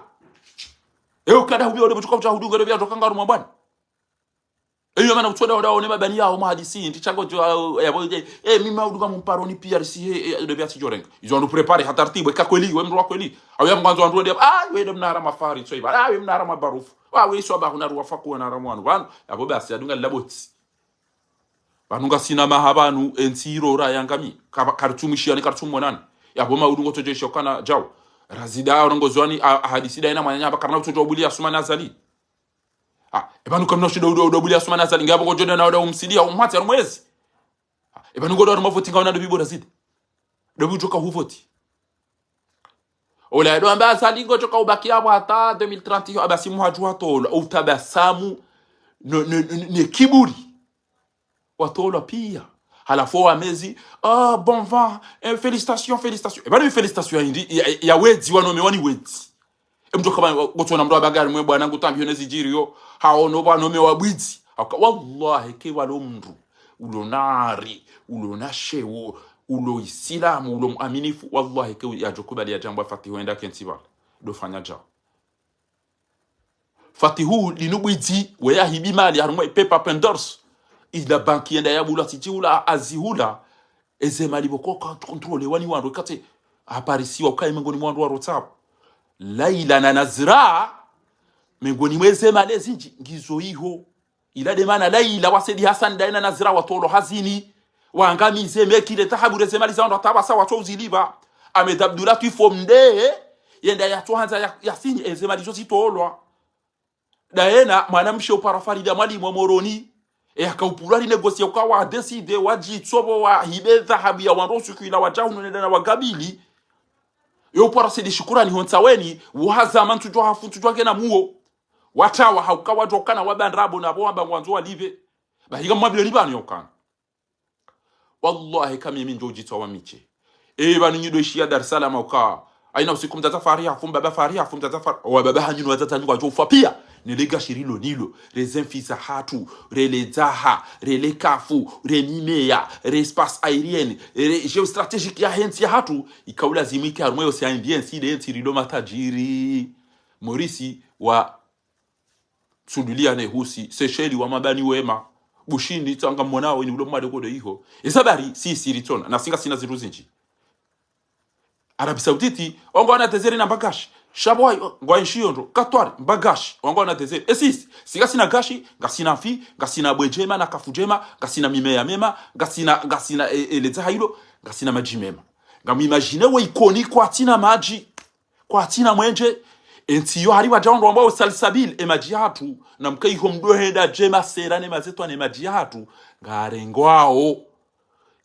eyo kada hubi ode butuka ucha hudunga rebya tokanga rumwa bwana eyo mana utsoda wada ne babani yao mahadisi ndichago jo yabo mimi maudu kama mparoni PRC de bya sijorenga izo ndo prepare hatartibu kakweli we mro kweli au yam kwanza ndo we de mnara mafari so we mnara mabarufu we so ba huna ruwa faku na ramwanu bwana yabo basi adunga laboti banunga sina mahabanu ensiro ra yangami kartumishia ni kartumonani yaboma udungo tojesho kana jaw razida orongozwani ahadisida ina mwanya bakarna utoto obuli asumana azali ebanu kamno shido obuli asumana azali ngabo ngojoda na oda umsidia umhati arumwezi ebanu ngodo mavoti ngaona do bibo razida do bujoka huvoti ola do amba azali ngojoka ubaki hapo hata 2030 abasi muhaju hatola utabasamu ne kiburi watola pia halafu wamezi bon vent félicitations ebana félicitations ya wezi wanomeoni wezi mtu kama gotona mdo bagari mwe bwana ngutambi yonezi jiriyo haono banome wabwizi wallahi ke walo mndu ulonari ulonashewo ulo islamu ulo muaminifu wallahi ke yajokubali ya jambo fatihu enda kentiba do fanya ja fatihu linubwizi weya hibimali harumwe paper pendors ila banki yenda ya bula tijula azihula ezemali boko controle wani wandu kate aparisiwa ukaye mengoni mwandu wa WhatsApp laila na nazra mengoni mweze malezi ngizo iho ila de mana laila wasedi hasan daina nazra watolo hazini wangamize mekile tahabure zemali za wandu tabasa watoziliba Ahmed Abdullah tuifomde yenda ya tuanza ya sinye ezemali zo zitolwa daena mwanamshe uparafarida mwali moroni akaupulali negosia ukawa decide wajitsobo wa hibe dhahabu ya wanrosu kuila wajahu nenda na wagabili yo para sidi shukurani honsaweni waza mantu jo hafu tujwa kena muo watawa haukawa jokana wabandrabo na boamba ngwanzo walive bahiga mwabile libani yokana wallahi kama mimi ndio jitwa wa miche banu nyido shia Dar es Salaam uka aina usiku mtata faria fumba baba faria fumba tata wa baba hanyinu watata nywa jo pia nilega shirilo nilo rezenfisa hatu relezaha relekafu remimea respace aérienne geostratégique ya hensi ya hatu ikaula zimike arumwe ocean bien si de tirilo matajiri Morisi wa Tsudulia ne husi Seychelles wa mabani wema bushindi tanga monao ni ulo mwade kodo iho esabari si siritona na singa sina ziruzinji Arabie Saoudite ongona tezeri na bagashi shaboy ngwa nshiyondo katwari bagashi ongona tezeri esis singa sina gashi ngasina fi ngasina bwejema na kafujema ngasina mimea mema ngasina eleza hailo ngasina maji mema ngamimagine we ikoni kwa tina maji kwa tina mwenje entiyo hari wajaondo ambao salsabil emaji hatu na mkaiho mdohenda jema serane mazetwa ne maji hatu ngarengwao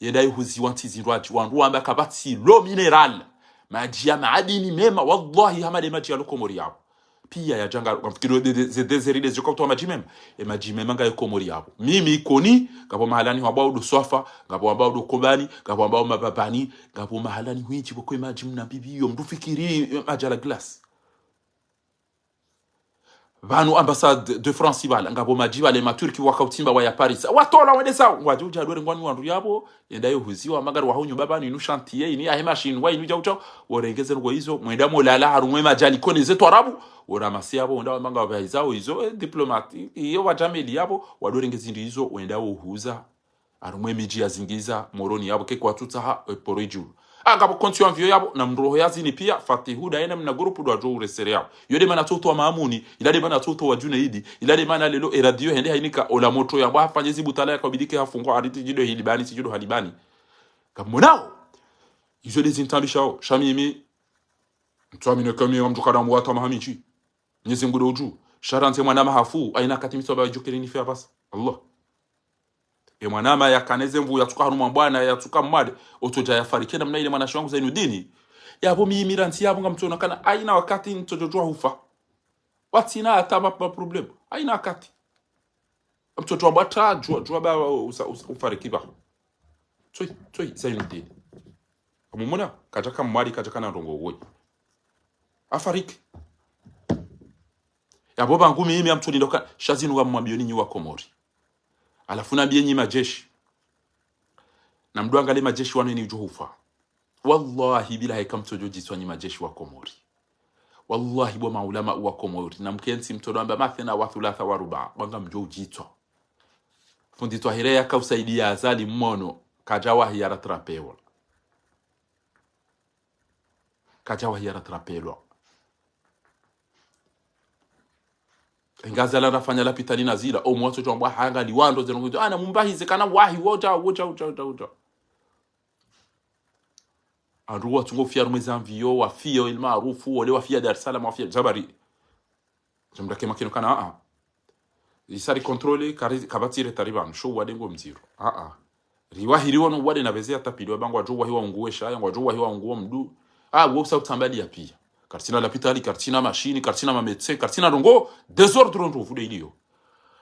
yedai huzi wanti zinwaji wandu amba kabati lo mineral maji ya maadini mema wallahi hamade maji ya lokomori yabo pia ya janga mfikiro de deseri de zokopto maji mema nga yokomori yabo mimi koni ngabo mahalani wabao do sofa ngabo wabao do kobani ngabo wabao mababani ngabo mahalani huichi boko maji mna bibiyo mdu fikiri maji la glace vanu ambassade de France ibala ngabo maji wale maturki wakautimba wa ya Paris watola wedesa wajuja dore ngwani wandu yabo yendayo huziwa magari wa honyo baba ni chantier ini ahe machine wa inu jaucho worengeze ngo hizo mwenda molala harumwe majali kone zetu arabu oramasi yabo onda manga baizao hizo diplomati iyo wajameli yabo wadorengeze ndi hizo wenda uhuza harumwe miji yazingiza moroni yabo ke kwa tutaha poriju ngabo konti envio yabo na mroho yazini pia fatihu daena mna grupu do ajo uresere yabo yode mana toto wa maamuni ilade mana toto wa Junaidi ilade mana lelo eradio hende hainika ola moto yabo afanye zibutala yakabidike hafungwa ariti jido hilibani sijudo halibani kamonao izo dezintalishao shamimi mtuamine kami mtukada mwata mahamichi nyezi ngudo uju sharante mwana mahafu aina katimiso ba jokeri ni fia bas Allah mwanama ya kaneze mvu ya tuka haruma bwana ya tuka mwade otoja ya farikena mna ile mwanashi wangu Zainudini yabo miimiranti yabo ngamtona kana aina wakati ntojojwa hufa watina ataba problem aina wakati mtoto wa bata jua ba ufarikiba toi Zainudini amumuna kajaka mwali kajaka na rongo woi afariki yabo bangu mimi amtoni ndoka shazinu wa mwambioni nyi wa Komori alafu naambie nyi majeshi na mduangale majeshi wanu ni ujuhufa wallahi bila haikamtojo jiswa nyi majeshi wa Komori wallahi bo maulama wa Komori na mkensi mtodo amba mathena wa thulatha wa ruba wanga mjo ujitwa fundito hirea ka usaidia azali mmono kajawa hiyara trapewa ngaza la rafanya la pitani na zila o mwato chwa hanga liwando zeno ana mumbahize kana wahi wocha anruwa tungo fiar mwezanvio wafio il maarufu wale wafia Dar es Salaam wafia Jabari jumdake makino kana isari controle kabatire tariban show wadengo mziro riwahiriwa no wade na bezea tapiliwa bangu ajowa hiwa unguwe shaya ajowa hiwa unguwa mdu wosa utambali ya pia kartina la pitali kartina machine kartina ma médecin kartina rongo désordre ndo vude ilio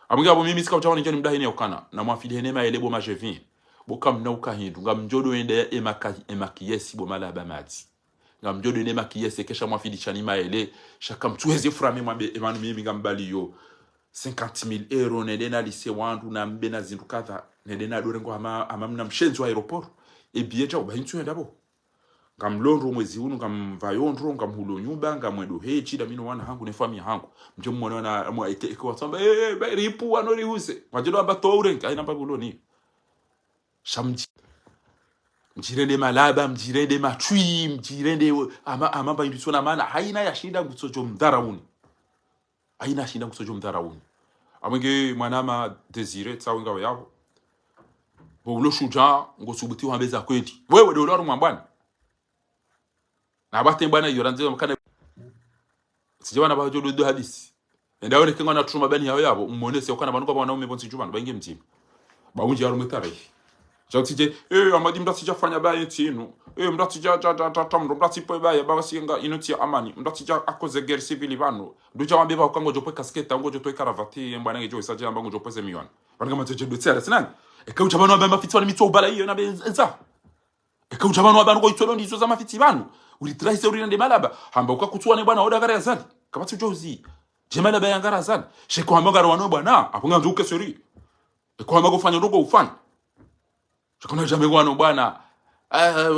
amuga bo mimi sikaucha wani njani mdahini yakana na mwafili henema elebo majevin bokam na ukahindu ngam njodo ende emakiyesi bo malaba mati ngam njodo ende emakiyesi kesha mwafili chani maele shaka mtuweze frame mwambe emanu mimi ngambali yo 50,000 € nedena lise wandu na mbena zindukatha nedena dorengo amamna mshenzi wa aeroport ebieja ubahintu ndabo ngamlondo mwezi hunu ngamvayondro ngamhulo nyumba ngamwedo hechi da mino wana hangu ne family hangu mjo mwana na mwa eko tsamba ripu anori huse majelo amba toure kaina mbabulo ni shamji mjirende malaba mjirende matwi mjirende amamba indusona mana haina ya shinda ngutsojo mdarauni haina shinda ngutsojo mdarauni amwenge mwanama Desire tsawinga yabo bo ulo shuja ngosubuti wambeza kweti wewe de uloro mwambwana na bate bwana yoranze mkana sijabana ba jodo do hadisi ndawo ne kinga na truma bani yabo mmonese okana banuko banaume bonsi jubana bange mtima baunje yaro mutare jatije amadi mdatija fanya baye tinu mdatija tamro mdatipo baye babasinga inuti amani mdatija akoze guerre civile bano duja wambe ba ukango jope kasketa ngo jotoy karavati mbana ngejo isaje mbango jope zemiwan banga mateje do tsara sinan ekaucha bano ba mafitwa mitso bala iyo na benza ekaucha bano ba ngo itolo ndizo za mafiti bano ulitraise urinde malaba hamba ukakutsuane bwana oda gara yazali kabatu jozi jemala bayangara yazali sheko hamba gara wano bwana apunga nzuke sori eko hamba kufanya robo ufanya shekona jamego wano bwana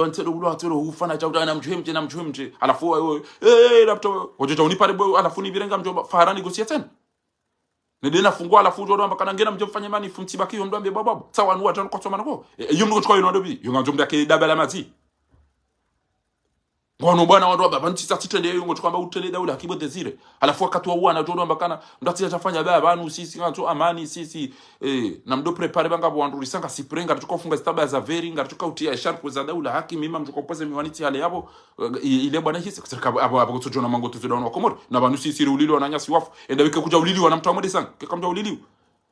wantero ulo atero ufana chauta na mjhemje alafu wewe laptop hoje unipare boy alafu ni birenga mjomba fara negotiation nedena fungwa alafu ndo amba kana ngena mjomfanye mani fumtibaki yo ndambe bababo sawa nuwa tano kwa somana ko yumgo chiko yo ndobi yo ngajomda ke dabala mazi ngono bwana watu baba ntisa titende yungo tukamba utele daula kibo Desire alafu wakati wa uana ndo mbakana ndati yachafanya baba banu sisi nganzo amani sisi na mdo prepare banga bwandu risanga siprenga tukofunga staba za veri nga tukautia sharp za daula haki mima mtukopoze miwaniti yale yabo ile bwana hisi kuserika abo kutojona mango tuzidona komori na banu sisi ulili wananyasi wafu enda wike kuja ulili wana mtamode sana kama ulili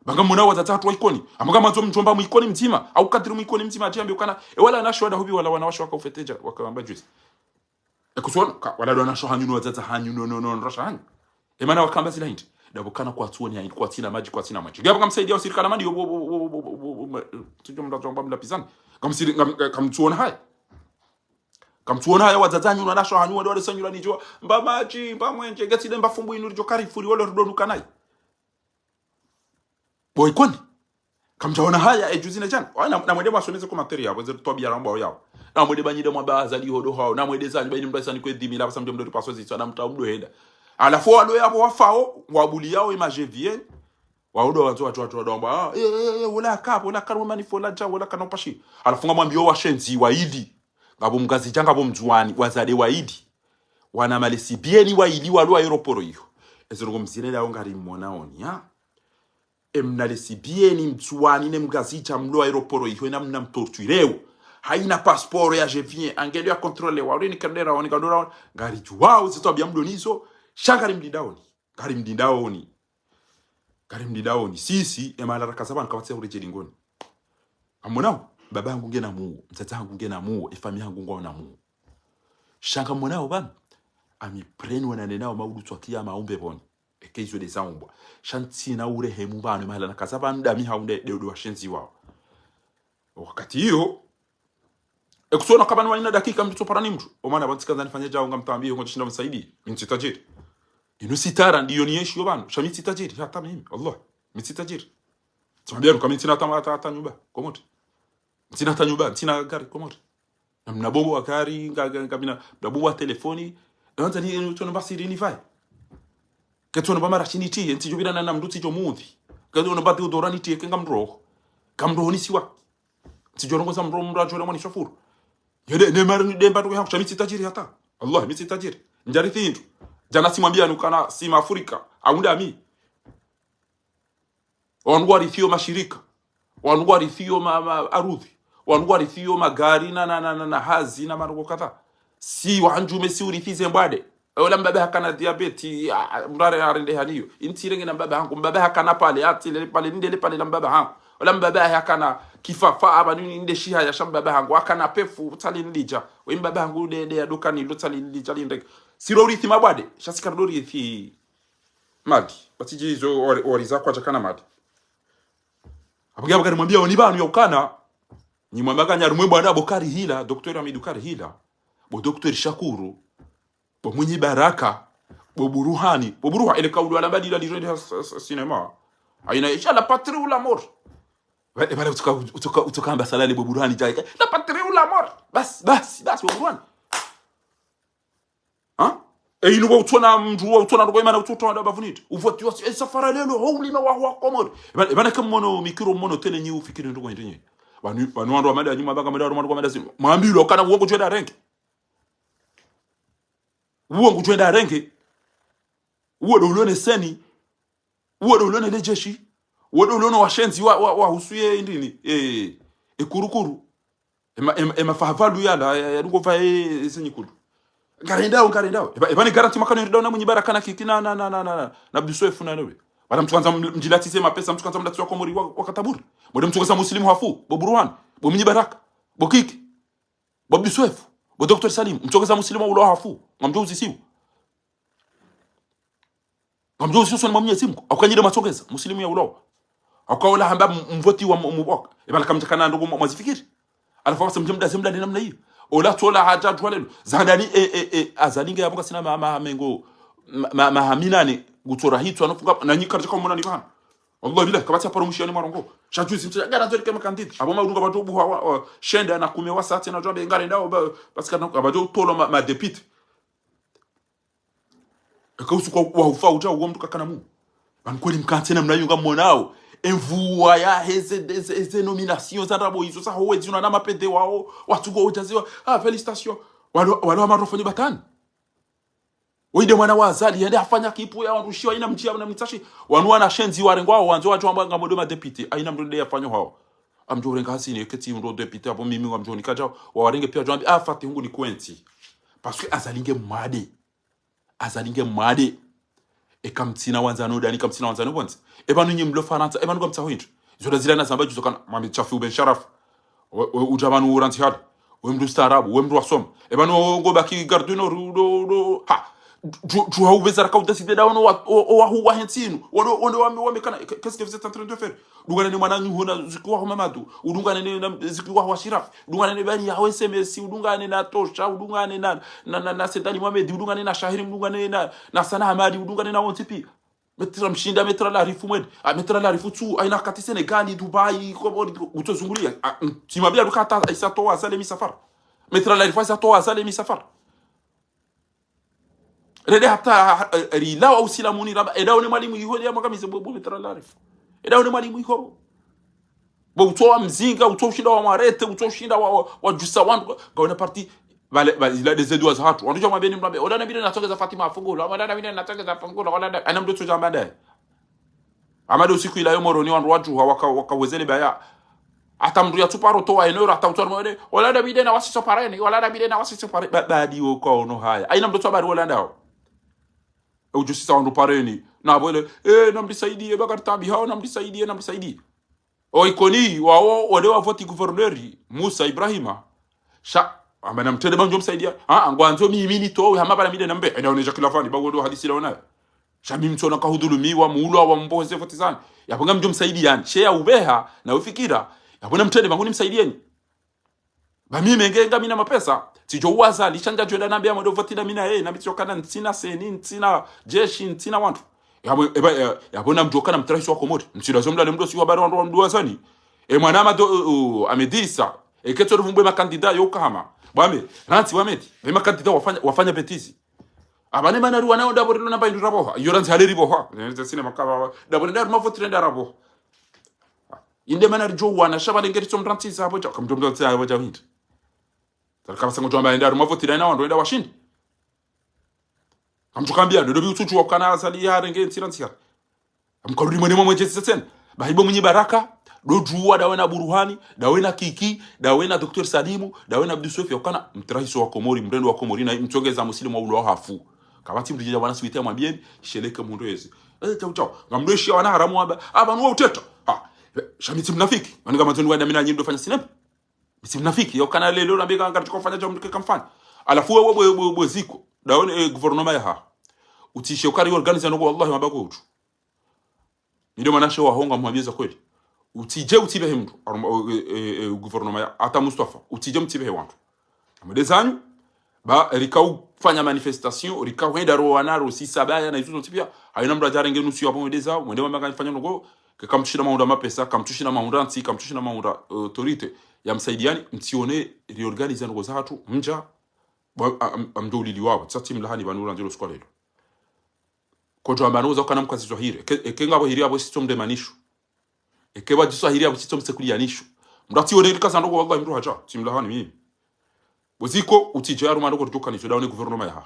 banga muna wa tatu wa ikoni amaga manzo mjomba mu ikoni mtima au kadri mu ikoni mtima atiambe ukana wala nashwada hubi wala wanawashwa kaufeteja wakamba juice kusona wala dona sho hanyu wazata hanyu no rasha hanyu emana wakamba zila hindi dabukana kwa tuoni ya kwa tina maji kwa tina maji ngaba kamsaidia usirikana mandi tujomba jomba mlapizani kamtuona haya wazata hanyu na rasha hanyu wale sanyula nijua mba maji mba mwenje gati demba fumbu inu jo karifuri wale rudonuka nayi boy kwani kamtaona haya ejuzine jana na mwede masoneze kwa materi yabo zetu tobia rambo yao na mwede banyide mwabaza li hodo hao na mwede zali banyide mbasa ni kwedi mila basa mjomdo pasozi so na mtamdo heda alafu walo yabo wafao wabuli yao imagevien waodo watu domba wala kapo wala karo mani fola ja wala kana pashi alafu ngamwambio washenzi waidi ngabo mgazi janga bo mjuani wazade waidi wana malesi bieni waili walo aeroporo hiyo ezero mzine la ngari mwonaoni ya emnalesi bieni mjuani ne mgazi jamlo aeroporo hiyo na mnamtortureo haina passport ya jevien angeli ya controle wa rini kandera woni kadora ngari juwao zitobya mdonizo shagari mdidaoni sisi emala kasaba nkawatse urije lingoni amonao baba yangu ngena mu mtata yangu ngena mu ifami yangu ngona mu shanga monao bana ami prenwa na nenao maudu twakia maumbe boni ekeizo de zaumbwa shanti na ure hemu bana emala nakasaba ndami haunde dedo washenzi wao wakati hiyo ekusona kabani wanina dakika mtu parani mtu omana bantsikaza nifanye jao ngamtambie ngo chishinda msaidi mintsitajiri inusitara ndiyo niyeshi yobano shamitsi hata mimi Allah mitsitajiri tumambia nuka mitina hata nyumba komote mitina hata nyumba mitina gari komote na mnabobo wa gari ngabina mnabobo wa telefoni anza ni utono basiri ni vai ketono bamara chiniti enti jobina na mduti jo mundi ketono bati udorani tie ngamro kamro ni siwa tijorongo za mro mrajo na mani shafuru yede ne mari demba to yakho mitsitajiri hata Allah mitsitajiri njari thindu jana simwambia nukana sima Afrika aunda mi wanwarithio mashirika, wanwarithio arudhi, wanwarithio magari na hazi na marugo kadha. Si wanjume si urithize mbade ola mbabe hakana diabeti mrare arende haniyo intirenge na mbabe hangu mbabe hakana pale atile pale ndele pale na mbabe hangu ola mbabe hakana kifafa aba ninde shiha ya shamba hangu akana pefu tali ndija we mbabe hangu de adukani lo tali ndija linde siro urithi mabade shasika dori thi madi batiji zo oriza kwa chakana madi abuga bagari mwambia oni banu yokana ni mwambaga nyarumwe bwana Bokari Hila Dr. Amidukari Hila bo Dr. Shakuru bo mwenye baraka bo Buruhani ile kaulu ala badila lijo cinema aina isha la patrie ou la mort bale utoka ambasalale bo Buruhani jaika la patrie ou la mort bas bo Buruhani inu bo utona mjua utona ndo imana utona bavunit uvotio safara lelo houli na wa komod bana kamono mikiro mono tele nyi ufikiri ndo ndenye banu ando amada nyuma banga madaro mando amada simu maambilo kana uongo twenda renke uongo twenda renke uo dolone seni uo dolone lejeshi uo dolone washenzi wa husuye indini kurukuru ema fahavalu yala yarugo va senyikulu ngarendao ebani garanti makano ndao na munyibara kana kikina na bisoefu na nawe bana mtukanza mjilatise mapesa mtukanza mdatwa kwa mori wa kataburi mwede mtukanza muslimu hafu bo Buruhan bo munyibaraka bo kiki bo bisoefu bo Dr. Salim mtukanza muslimu wa hafu ngamjouzi siu ngamjouzi sio na mwenyezi Mungu akanyida matogeza muslimu ya ulo akaola hamba mvoti wa mubaka ebana kamtakana ndugu mwazifikiri alafawasa mjamda namna hiyo ola tola haja twalelo zandani azalinga yabuka sina mengo mahaminani gutora hitu anofunga nanyika katika mona bana wallahi bila kabati aparo mushani marongo shajuzi mtya garantori kama kandidi abo marunga batobu wa shenda na kumewa sati na jobe ngare ndao parce que abajo tolo ma depite ekausu kwa ufa uja uo mtu kakana mu bankweli mkantena mnayunga monao envua ya heze nomination za rabo hizo sa howe zina na mapende wao watu go utaziwa felicitation walo marofoni batani wide mwana wazali yende afanya kipu ya wandushia ina mtia na mitashi wanua na shenzi warengwa wanzo watu ambanga modoma deputy aina mrode yafanyo hao amjorenga hasini keti mro deputy hapo mimi ngamjoni kaja warenge pia jambi afati hungu ni kwenti parce que azalinge mwade ekamtsina wanzano dani kamtsina wanzano bonzi ebanu nyimlo faransa ebanu kamtsa hoyinto zoda zilana zamba juzokana mami chafu ben sharaf ujabanu uranti had wemdu starabu wemdu wasom ebanu go baki garduno rudo ha tu ha ouvert ka udaside da ono wa huwa hensinu wono wame kana qu'est-ce que vous êtes en train de faire dungana ni mwana nyuhona zikuwa mamadu udungana ni zikuwa wa shiraf dungana ni bani ya SMS udungana na tosha udungana na Sedani Mohamed udungana na Shahiri udungana na Sana Hamadi udungana na Ontipi metra mshinda metra la rifu mwed metra la rifu tu aina kati Senegal Dubai ko utozungulia timabia dukata isato wa sale misafar metra la rifu isato wa sale misafar rede hata rila au silamuni raba edao ni mwalimu yihodi ya mwakamize bobo metra la rifu edao ni mwalimu yihoro bo utoa mzinga utoa shinda wa marete utoa shinda wa jusa wangu gaona parti vale ila des edouas hatu wanduja mwabeni mbabe odana bide natongeza Fatima afungulo odana bide natongeza afungulo odana anamdo tuja mbade amado siku ila yo moroni wandu waju wakawezele baya atamruya tuparo to enero atautor mwede odana bide na wasiso pareni odana bide na wasiso pare badi uko no haya aina mdo tobari olanda ujusisa wandu pareni na bole namdisaidie bakar tabi hao namdisaidie oikoni wao wale wa voti gouverneur Musa Ibrahima sha amana mtende banjo msaidia ngwanzo mimi ni to hamabala mide nambe inaonesha kila fani bagodo hadisi laona shami mtona kahudulumiwa muulwa wa mboze votizani yapanga mjo msaidia yani share ubeha na ufikira yapona mtende bangu ni msaidieni ba mimi ngenga mina mapesa sijo waza lishanja joda nambia modo votida mina na bitokana ntina seni ntina jeshi ntina wantu yapona mjokana mtraisi wako moto msida zomla le mdo si wabaro ndo mduazani mwana amado amedisa keto ruvumbwe makandida yokama bwame ranti wameti bema kandida wafanya petizi abane mana ruwa nao ndabo rino namba indurabo yoranti haleri boha nze sine makaba ndabo ndaro mavotire ndarabo inde mana rjo wana shabale ngeri somranti zabo joka mdomdo tsaya waja hit kama sango jomba ndaro mavotire na wando enda washindi amchukambia ndo bi utuchu wakana azali ya renge ntiranti amkarudi mwene mwenye tsen bahibo mwenye baraka do juwa dawe na Buruhani dawe na Kiki dawe na Dr. Salimu dawe na Abdou Sofi okana mtrahiso wa Komori mrendo wa Komori na mtongeza muslimu wa ulo hafu kabati mtujija wana suite mwambie sheleke mundwezi chao ngamdoshi wana haramu aba nuwa uteta shamiti mnafiki maninga matoni wanda mina nyindo fanya sinema miti mnafiki yokana lelo na bega ngati kufanya cha mtu kamfanya alafu wewe ziko dawe gouvernement ya utishe ukari organize no wallahi mabako utu ndio manasho wahonga mwambie kweli utije utibehe mtu gouvernement ata Mustafa utije mtibehe wantu amedezanyu ba rikau fanya manifestation rikau henda roanaro si sabaya na izo tipia haina mrajare ngenu si hapo medeza mwende mama fanya ngo kamtushina maunda mapesa kamtushina maunda nti kamtushina maunda autorite ya msaidiani mtione reorganize ngo zatu mja amdolili wao tsati mlahani banura ndilo skwalelo ko jamba noza kana mkazi zohire ekengabo hiri abo system de manisho ekeba jiswahili abo system sekulianisho mrati one likaza ndo wallahi mtu haja timlahani mimi boziko utije aruma ndo kutoka nizo daone gouvernement ya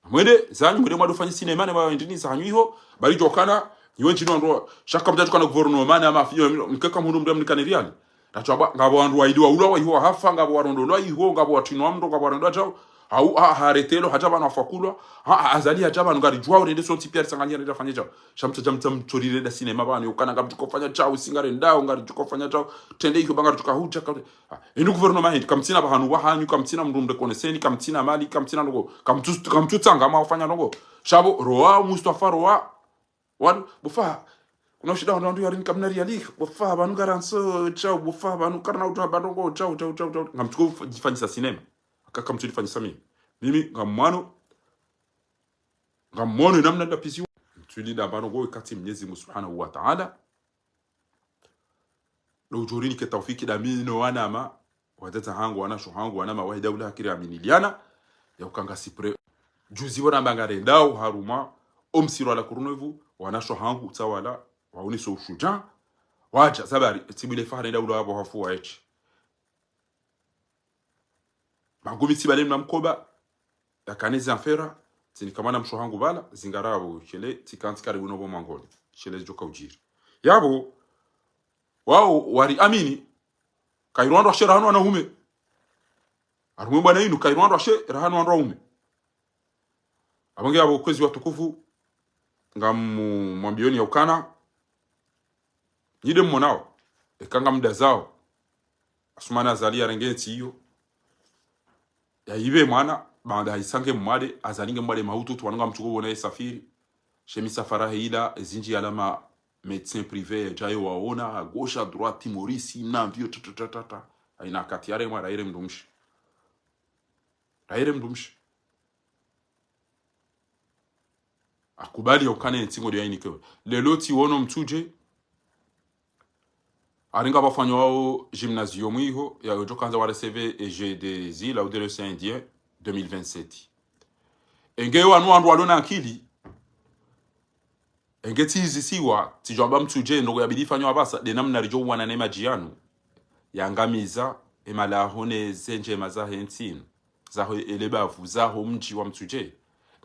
mwende zanyu mwende mwado fanya sinema ne baendini zanyu hiho bali jokana niwe chino ndo shaka mtatu kana gouvernement ama fiyo mkeka mundu mdam nikaneriali nachwa ngabo wandu waidwa ulo hiho hafa ngabo warondo lo hiho ngabo watinwa mndo ngabo warondo chao au haretelo hata bana fakulwa azali hata bana ngari jwa urende so tipia sanganya nda fanya chao shamta jamta mtorire da sinema bana ukana ngam tukofanya chao singare ndao ngari tukofanya chao tende iko banga tukahuja ka inu gouvernement kamtina bahanu wahanyu kamtina mrumde koneseni kamtina mali kamtina ngo kamtutanga ma ufanya ngo shabo roa Mustafa roa wan bufa kuna shida ndo yari kamnari yali bufa banu garanso chao bufa banu karna uta banongo chao ngamtuko jifanyisa sinema kaka mtu nifanyisa mimi ngamwano namna ndapisi mtuli da banongo kati Mwenyezi Mungu Subhanahu wa Ta'ala lo jorini ke tawfiki da mino wana ma wadata hangu wana shohangu wana ma wahida ula kiri aminiliana ya ukanga sipre juzi wana bangare ndao haruma omsiro ala kurunevu wana shohangu utawala wauniso ushuja waja sabari tibile fahari ndao ula hafu wa echi bangumi tibale mnamkoba ya kanezi anfera tini kamana mshohangu bala zingarabo chele tikanti karibu nobo mangoli chele joka ujiri yabo wao wari amini kairwando ashera hanu anahume arumwe bwana inu kairwando ashera hanu anaume abange abo kwezi watukufu ngamu mwambioni ya ukana nyide mmonao ekanga muda zao asumana azali arengeti hiyo ya ibe mwana banda isange mwade azalinge mwade mahutu tuwananga mtuko bona safiri shemi safara hila zinji alama médecin privé jayo waona à gauche à droite timorisi na vio tata aina katiare mwa raire mdumshi akubali okane ntingo ya inike lelo ti wono mtuje aringa bafanya wao gymnasium iho ya ojokanza wa recevoir et des îles au de l'océan Indien 2027 engeo wanu andu alona akili engetizi siwa tijamba mtuje ndo yabidi fanywa abasa de namna rijo wana nema jianu yangamiza emalahone zenje mazahe ntino zaho elebavu zaho mji wa mtuje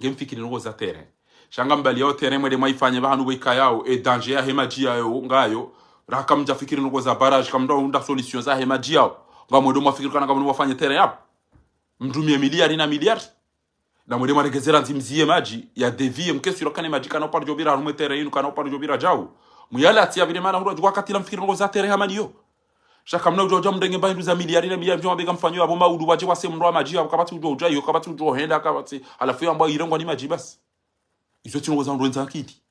ngemfikiri ngo za terrain shanga mbali yao terrain mwede maifanya bahanu bwika yao e danger ya hemaji yao ngayo raka mja fikiri ngo za barrage kamda unda solution za hemaji yao ngamodo mafikiri kana kama wafanye terrain hapo mtumie miliari na miliari na mwede maregezera ntimzie maji ya devie mkesi yokane maji kana par jobira harume terrain kana par jobira jawu muyala atia vile mana hurwa katila mfikiri ngo za terrain hamani yo shaka mna ujoja mdenge bahindu za miliari na miliari mjoma bega mfanyo abo maudu waje wase mndwa maji abo kabati ujo ujayo kabati ujo henda kabati alafu yamba irengwa ni maji basi izo tino za ndonza akiti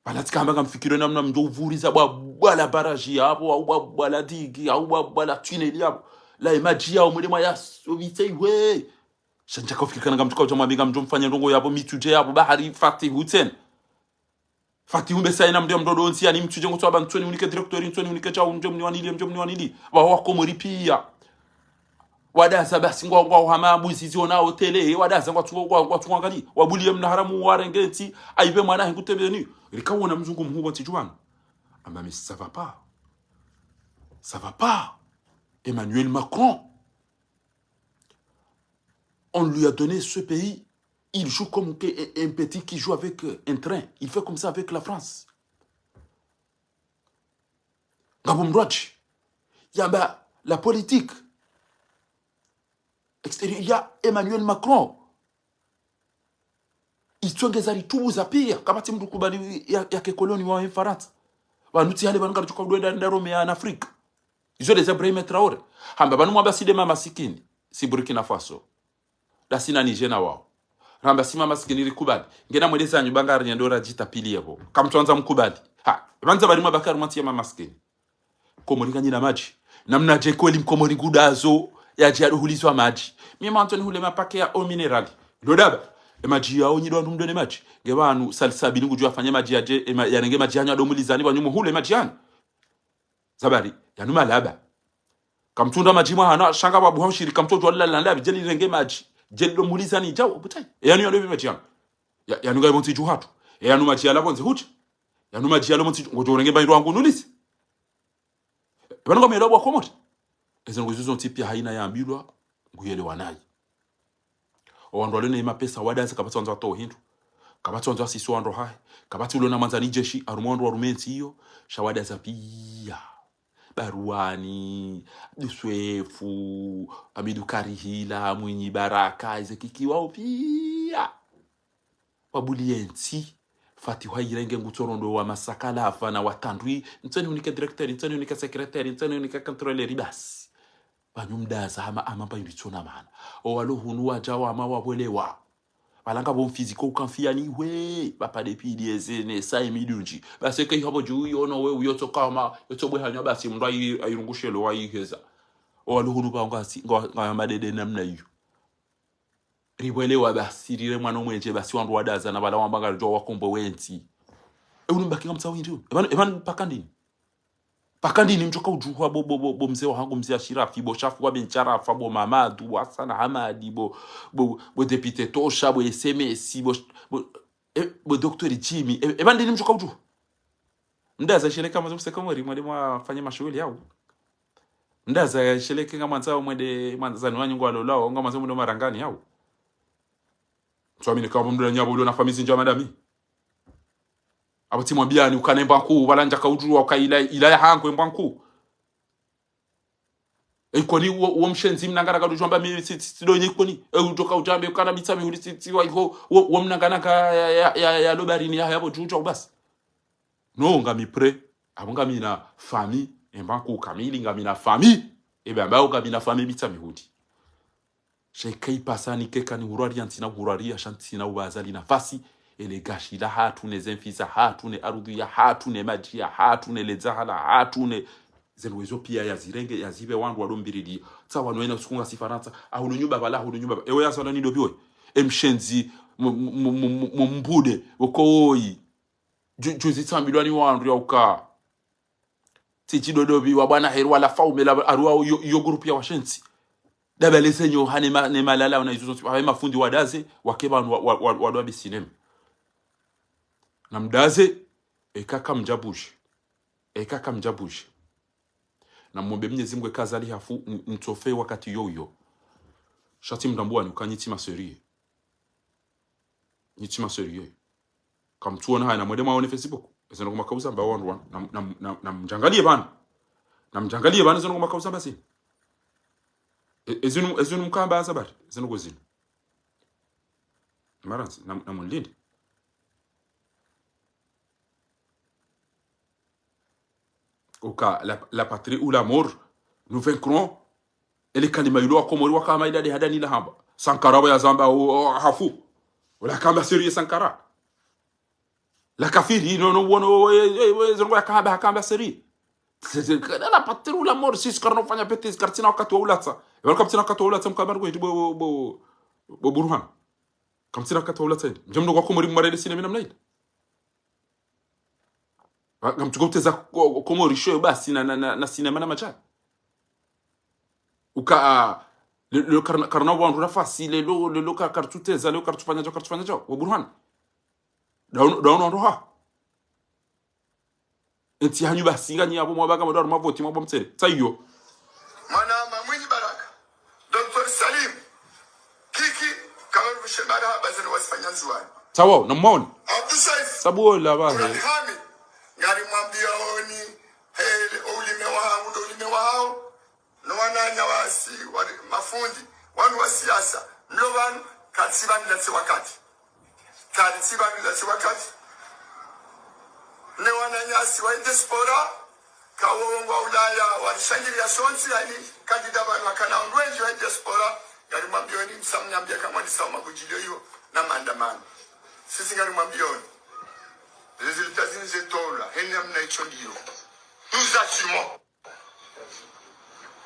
balati kamba kamfikiro namna mjo uvuriza bwala baraji abo au bwala digi au bwala tuneli abo la maji yao mwede maya sovitei we shanja kofikana ngamtuka ujoma bega mjo mfanya ndongo yabo mituje yabo bahari fati huten fati umbe saina mdio mdodo onsi ani mtuje ngo twaba ntoni unike director ntoni unike cha unjo mni wanili ba wako muri pia wadaza basi ngo hama buzi ziona hotele wadaza ngo twangali wabulie mna haramu warengeti aibe mwana hingutebeni rikawona mzungu mhubo tijuana ama mais ça va pas Emmanuel Macron on lui a donné ce pays. Il joue comme un petit qui joue avec un train. Il fait comme ça avec la France. ngabo mrwaji yamba la politique extérieure ya Emmanuel Macron itongeza ritubu za pia kabati mtu kubali yake koloni wa Faransa banuti hale bananga tuka kwenda ndaro ya Afrika izo les Ibrahim Traoré hamba banu mwamba si de mama sikini si Burkina Faso da sina Niger na wao hamba si mama sikini likubali ngena mweleza nyubanga arinyandora jitapili yabo kamtwanza mkubali ha banza bali mwabakari mwanti ya mama sikini komori kanyina maji namna je kweli mkomori gudazo yaje aruhulizwa maji mimi Anthony hule mapake ya eau minerali lodaba maji yao nyidwa ndumdone maji ngebanu salisabini ngujwa afanye maji yaje yanenge maji yanyu adomulizani banyumu hule maji yanyu zabari yanuma laba kamtunda maji mwa hana shanga babu haushiri kamtoto wala lalabi jeli renge maji jeli domulizani jawo butai yanu yalo maji yanyu yanu ga bonti juhatu yanu maji yala bonzi huti yanu maji yalo bonti ngojo renge bayiro wangu nulisi bano ngomelo bwa komoti ezo nguzuzo tipia haina ya ambilwa nguyele wanayi owandu alone ima pesa wadanza kabati wanzo to hindu kabati wanzo asiso wando hai kabati ulona manzani jeshi arumondo warumenti hiyo shawada za pia baruani duswefu amidukari hila mwinyi baraka izekiki wao pia wabulienti fati wairenge ngutorondo wa masakala afana watandwi ntani unika directeur ntani unika secrétaire ntani unika contrôleur ribas banyumdaza amamba yitsona mana owalo hunu wajawa amawabwelewa balanga bon physico kanfiani we bapa de PDS ne sa emidunji baseke hobo ju yono we uyotoka ma yotobwe hanya basi mndu ayirungushelo wayiheza owalo hunu bangasi ngamadede namna iyo ribwelewa basirire mwana omwenje basi wandu wadaza na bala wambanga jo wakombo wenti eunumbaki ngamtsawo ndi eban pakandini mjoka ujuhwa bo mzee wangu mzee Shirafi bo shafu wa benchara fa bo Mamadu Hassan Hamadi bo député Tosha bo SMS bo docteur Jimmy ebandini mjoka ujuhwa ndaza sheleka mazo msekomori mwade mwafanya mashughuli yao ndaza sheleka kama mwanzao mwede mwanzani wanyu ngwalo lao ngama mazo ndo marangani yao twamini kama mndo nyabo ndo na famisi njama madami abati mwambiani ukanemba nku balanja kaudru ukaila ila hango mbanku ekoni wo mshenzi mnangana kadujamba mi sidonye koni utoka ujambe ukana bitami hulisi wa iko wo mnangana ka ya lobarini ya yabo juja ubasi no ngami pre abonga mina famille mbanku kamili ngami na famille ebamba ngami na famille bitami hudi shekai pasani kekani hurari antina hurari ashantina ubazali nafasi ele gashi la hatu ne zenfisa hatu ne arudhi ya hatu ne maji ya hatu ne lezahala hatu ne zenwezo pia ya zirenge ya zibe wangu wadombiridi tsawa noena sukunga sifaransa ahunu nyumba bala ahunu nyumba ewe yasona ni dobiwe emshenzi mumbude okoi juzi tsambilwani wandu ya uka tichi dodobi wa bwana herwa la faumela arwa yo group ya washenzi dabale senyo hane ne malala una izuzo wa mafundi wadaze wakeba wadwa bisinema na mdaze ekaka mjabushi na mwombe Mwenyezi Mungu kazali hafu mtofe wakati yoyo shati mdambua nukanyitima serie nyitima serie kamtuona haya na mwede maone Facebook ezeno kuma kauza mba wandu na mjangalie bana ezeno kuma kauza basi ezeno mkamba azabari ezeno gozino maranzi na mwendinde la patrie ou la mort, nous vaincrons. Et les kalima yulo komori wakama ida de hadani la hamba. Sankara wa zamba hafu. Wala kamba sérieux Sankara. La kafiri no wono zongo yakamba kamba sérieux. La patrie ou la mort si skarno fanya petis kartina wakati wa ulatsa. Wala kaptina wakati wa ulatsa mkabar ko bo burhan. Kamtina wakati wa ulatsa. Njamdo kwa komori mmarede sinema namna ida. Ngamtukoteza komori show basi na sinema na macha uka le carnaval wandu nafasi le kartuteza le kartufanya jo waburhan dawn ha enti hanyu basi ngani abo mwabaga mador mavoti mwabo mtsere tsayo mana mamwini baraka Dr. Salim kiki kama mshemara bazeni wasifanya nzuani tawo na mwoni Abdul Saif sabu la ba ngari mwambia oni hele wananya wasi mafundi wanu wa siasa mlo wanu katsibani la wakati katsibani la wakati ne wananyasi wa diaspora kawongo Ulaya walishangilia sonsi ali kandida bana wakana wengi wa diaspora yali mambioni msamnyambia kama ni sawa magujilio hiyo na maandamano sisi ngari mambioni résultats zinzetola hene amna icho ndio nous assumons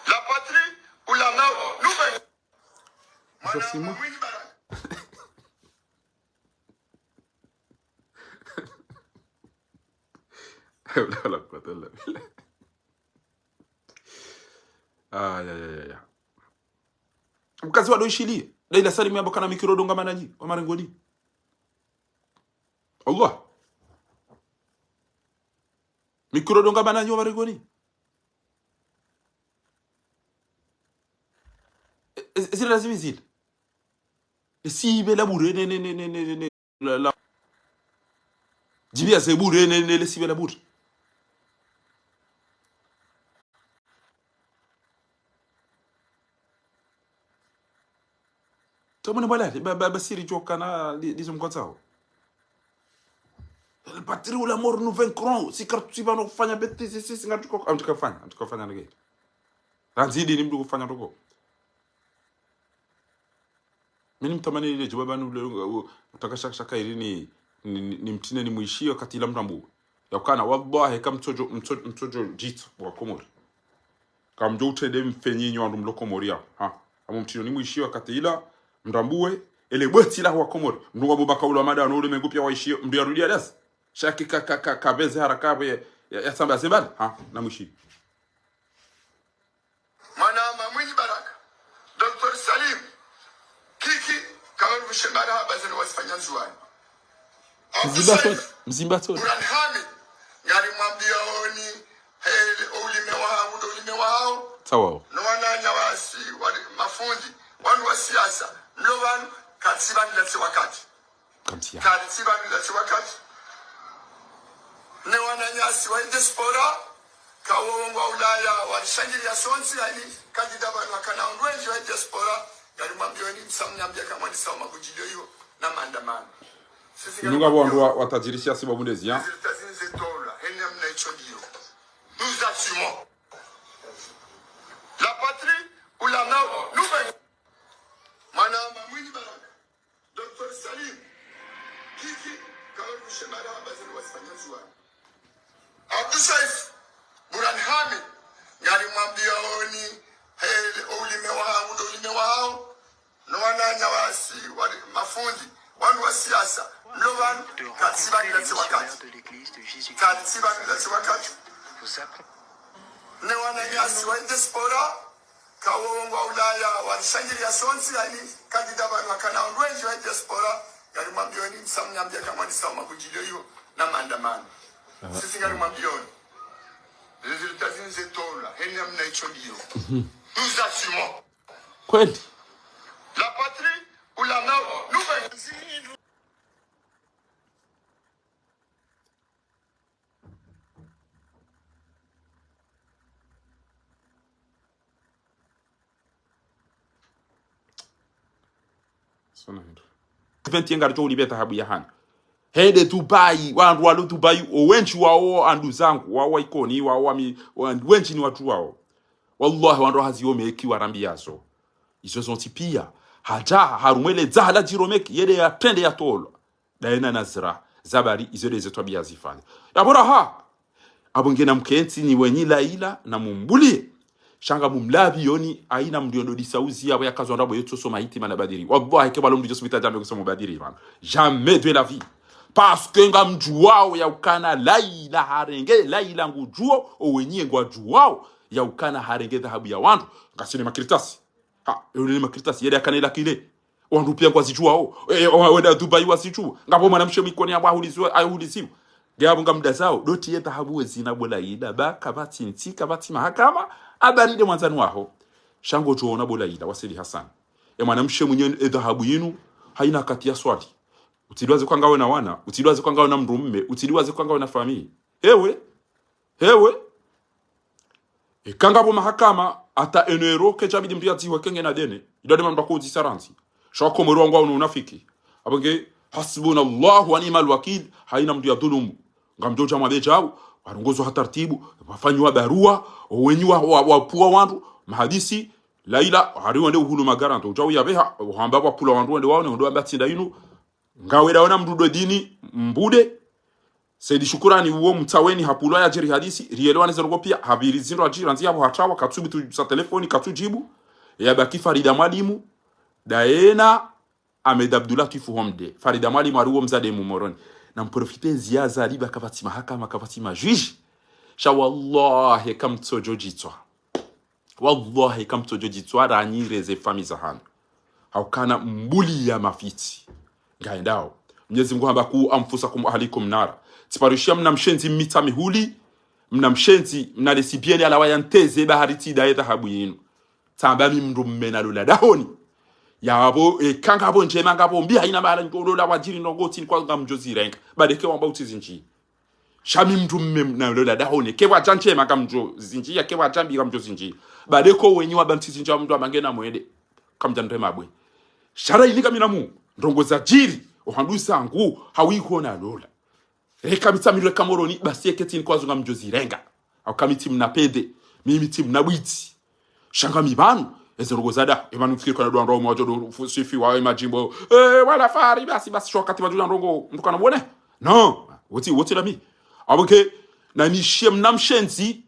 la patrie ou la mort nous assumons la patella ya mkazi wa doishili daila salimi abakana mikiro donga manaji wa marengoni Allah mikiro donga manaji wa marengoni zile lazima zile si bela bure ne la jibia se bure ne le si bela bure tomone bala basiri jokana disum kotsao el patrie ou la mort nous vaincrons si kartu bano kufanya beti sisi ngatuko amtukafanya nige tanzidi ni mdu kufanya toko mimi mtamani ile jibaba nu utakashaka ili ni mtine ni muishio kati la mtambu yakana wallahi kama mtojo jitu wa komori kama mjote dem fenyinyo andu mlokomoria ha kama mtino ni muishio kati ila mtambue ele bweti la wa komori mnunga bubaka ule mada no ule mengu pia waishio ndio arudia das shaki kabeze haraka ya samba sebal ha na mushi manama mwinyi baraka Dr. Salim kiki kama mshemara bazeni wasifanya nzuani mzimbato Buran Hamid ngari mwambia oni ulime wao sawa no wananya wasi mafundi wanu wa siasa mlo wanu katsibani la wakati katsibani la wakati ne wananyasi wa diaspora kawongo Ulaya walishangilia sonsi ali kandida bana wakana wengi wa diaspora yali mambioni msamnyambia kama ni sawa magujilio hiyo na maandamano nunga bondu watajirisha sababu ndezi ya nous assumons la patrie ou la mort nous manama mwinyi baraka Dr. Salim kiki kama mshemara bazeni wasifanya nzuani Abdul Saif Buran Hamid ngari mwambia oni ulime wao no wananya wasi mafundi wanu wa siasa mlo wanu katsibani la wakati katsibani la wakati ne wananyasi wa diaspora kawongo Ulaya walishangilia sonsi ali kandida bana wakana wengi wa diaspora yali mambioni msamnyambia kama ni sawa magujilio hiyo na maandamano sisi ngari mambioni résultats zinzetola hene amna icho ndio nous assumons kweli la patrie ou la mort nous sona ndo 20 ngari to ulibeta habu ya hana hede Dubai wandu walu Dubai owenchi wao andu zangu wao ikoni wao wenchi ni watu wao wallahi wandu haziome ekiwa rambiazo izo zontipia haja harumwele zahala jiromeki yede ya tende ya tolo daena nazra zabari izo deze tobia zifanya yabora ha abongena mkenti ni wenyi laila na mumbulie shanga mumlabi yoni aina mdiondo disauzi yabo yakazwa ndabo yeto soma hitima na badiri wallahi ke balom dijosubita jambe kusoma badiri man jamais de la vie parce que ngam juwao ya ukana laila harenge laila ngujuo owenye ngwa juwao ya ukana harenge dhahabu ya wandu ngasine makiritasi ha yule makiritasi yede akanela kile wandu pia kwa zijuwao wenda Dubai wasichu ngapo mwanamshe mikoni ya bahulizwa ayuliziwa gabo ngamda zao doti ye dhahabu zina bola ida baka batinti kabati mahakama abaride mwanzani waho shango joona bola ida wasili Hassan mwanamshe mwenye dhahabu yinu haina kati ya swali utiliwaze kwa ngawe na wana utiliwaze kwa ngawe na mrumme utiliwaze kwa ngawe na familia hewe kangabo mahakama ata enero ke jabidi mria tiwa kenge na dene idade mamda ko zisaranzi shako mrongo au unafiki abange hasbunallahu wa ni'mal wakil haina mtu ya dhulumu ngamjoja mabejao warongozo hataratibu wafanywa barua wenywa wapua wantu mahadisi laila hariwa ndio uhulu magaranto ujao yabeha hamba wapula wantu ndio waone ndio ambatsinda inu ngawe daona mdudo dini mbude Saidi Shukurani uwo mtaweni hapulo ya jeri hadisi rielewane zerogo pia habiri zindo ajira nzi yabo hatawa katsubi tu sa telefoni katujibu ya baki Farida Mwalimu daena Ahmed Abdullah Kifu Homde Farida Mwalimu aruwo mzade mumoroni na mprofite ziaza liba kafati mahakama kafati majuji sha wallahi kam tsojo jitwa wallahi kam tsojo jitwa ranyireze famiza hano haukana mbuli ya mafiti ngaendao Mwenyezi Mungu hamba ku amfusakum ahlikum nara tiparushia mnamshenzi mita mihuli mnamshenzi mnalesibieni alawa yanteze bahariti da dhahabu yinu tambami mrummena lula dahoni yabo kanga bo njema ngabo mbi haina mala ngolola wajiri nongoti kwa ngamjozi renga badeke wamba utizinji shami mrumme na lula dahoni kewa janche makamjo zinji ya kewa jambi ngamjo zinji badeko wenyi wabantizinji wa mndu amangena mwede kamjandre mabwe shara ilika minamu ndongoza jiri ohandusa ngu hawiko na lola reka mitamire kamoroni basi eketini kwazo ngamjozi renga au kamiti mnapede mimi timu nabwiti shanga mibanu ezerogozada emanu fikiri kwa ndo mojo do sifi wa majimbo wala fari basi shokati badula ndongo ndukana bone no woti la mi abuke na mishie mnamshenzi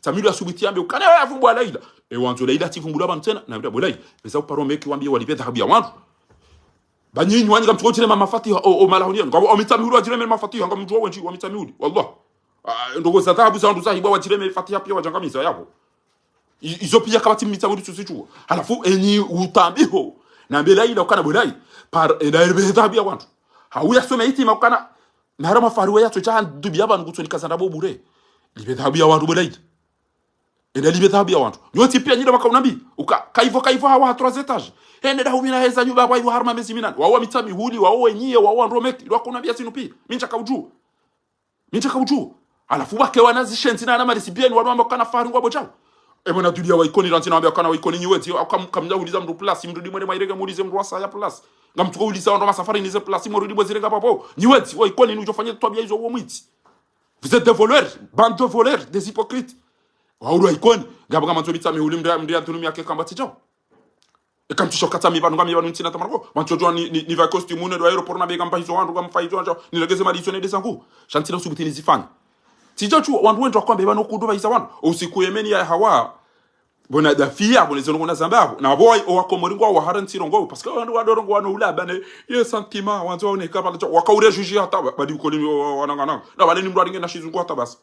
tamiru asubiti ambe ukana yavumbwa laila wanzo laila tivumbula bantena na bwelai beza uparomeki wambie walipeta habia wantu banyinyi wani kamtukotile mafatiha o malahuni ngabo omitamiru ajireme mafatiha ngamjua wenji wa mitamiru wallah ndogo za dhahabu za ndu zahiba wajireme fatiha pia wajangamiza yabo izo pia kabati mitamiru tusichua halafu enyi utambiho na belai na ukana belai par enarbe dhahabu ya wantu hauya some itima ukana narama faruwa ya tocha dubia banu gutoni kazandabo bure libe dhahabu ya wantu belai enda libe dhahabu ya wantu nyoti pia nyida makaunambi kaivo hawa 3 étages ende da ubina heza nyuba kwa hivyo harma mezi minani wawa mitami huli wawa nyie wawa ndromeki lwako nabia sinupi mincha kauju alafu wake wanazishenzi na nama resibieni wanu kana faru ngwabo chao ebona dulia wa ikoni rantina wambia kana wa ikoni nyiwezi kamja uliza mdu plus mrudi mwene mairege muulize mdu wasa ya plus ngamtuko uliza ndo masafari nize plus mrudi mwezirega papo nyiwezi wa ikoni nujofanya twabia hizo uo mwiti vous êtes des voleurs bande de voleurs des hypocrites wauru wa ikoni ngaba kama tubita mihuli mdia tunumi yake kambati chao kamtisho katami banu ngami ntina tamarko manchojo ni va costume ne do aeroport na bega mpahizo wandu ngamfaizo wanjo ni legeze malizo ne desangu shantina subitini zifanya tijochu wandu wendo kwambe banu kuduba isa wandu usiku yemeni ya hawa bona dafia bona zongo na zambabu na boy o wakomoringo wa haranti rongo parce que wandu wadorongo wano ulaba ne ye sentiment wanzo one kapala wakaure juji hata badi ukoli wanangana na bale ni mdu aringe na shizungu hata basi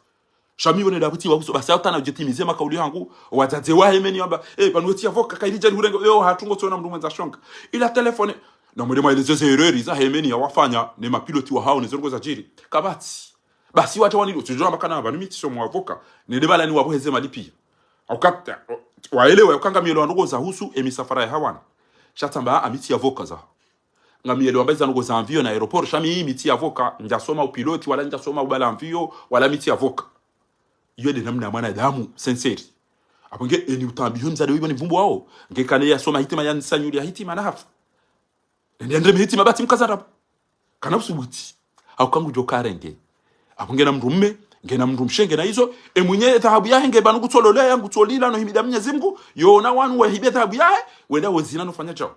shami wone dabuti wabuso basa utana jetimize makauli yangu wazaze wa hemeni amba banweti avoka kairija hurengo yo hatungo tsona mndu mwenza shonka ila telefone na mwema ile zeze errori za hemeni ya wafanya ne mapiloti wa hao ne zongo za jiri kabati basi wacha wanilo tujua makana aba nimiti so mwavoka ne debala ni waboheze malipi aukata waelewa ukanga mielo ndogo za husu emisafara ya hawana shatamba amiti avoka za ngamielo ambaza ndogo za envio na aeroport shami miti avoka njasoma upiloti wala njasoma ubala envio wala miti avoka yode namna mwana damu sincere aponge eni utambiho mzade wibone mvumbu wao ngekane ya soma hitima ya nsanyuri ya hitima na hafu ndende hitima bati mkazara kana usubuti au kangu jokarenge aponge na mrumme ngena mrumshenge na hizo emunye dhahabu yahe ngebanu gutololea yangu tolila no himida Mwenyezi Mungu yona wanu wa hibe dhahabu yahe wenda wazina no fanya chao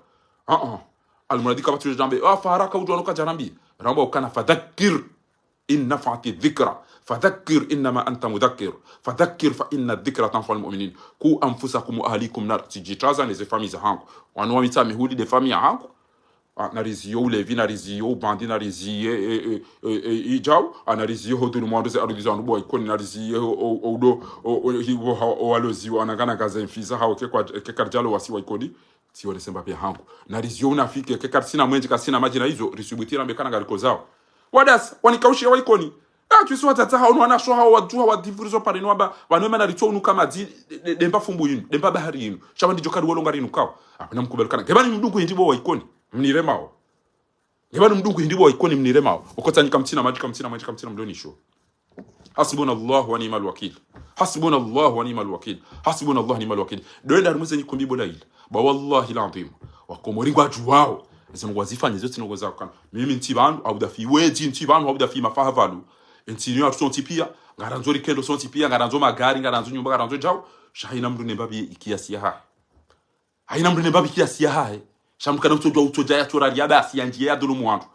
almuradika batu jambe faraka ujono ka jarambi rambo kana fadhakkir in nafati dhikra فذكر انما انت مذكر فذكر فان الذكرى تنفع المؤمنين كو انفسكم واهليكم نار تجitaza ni famille za hangu wanu wamita mihuli de famille hangu na rizio levi na rizio bandi na rizie ijao ana rizio hodulu mwando ze arudiza ndo boy kon na rizio odo o alozi wanagana gaza mfiza hao ke karjalo wasi wa ikodi si wale semba pia hangu na rizio unafike ke karsina mwenje kasina maji na hizo risubitira mbekana galiko zao wadas wanikaushia wa ikoni tu so tata hao wana sho hao watu wa divurizo pare no aba wanwema na ritso unuka mazi demba fumbu yinu demba bahari yinu shaba ndijo kari wolonga rinu kawo apana mkubelikana gebani mdungu hindibo wa ikoni mniremao gebani mdungu hindibo wa ikoni mniremao ukotanyika mtina maji kamtina mdoni sho hasbunallahu wa ni'mal wakil hasbunallahu wa ni'mal wakil hasbunallahu wa ni'mal wakil doenda rumuze nyikumbi bodaila ba wallahi alazim wakomoringwa juwao ezo ngwazifanye zote ngoza kana mimi ntibantu au dafi weji ntibantu au dafi mafahavalu ntinyo atusonti pia ngaranzo rikendo sonti pia ngaranzo magari ngaranzo nyumba ngaranzo jao shahina mndu nembabi ikiasi ha haina mndu nembabi ikiasi ha shamkana utoja ya tura ya basi ya njia ya dulu wantu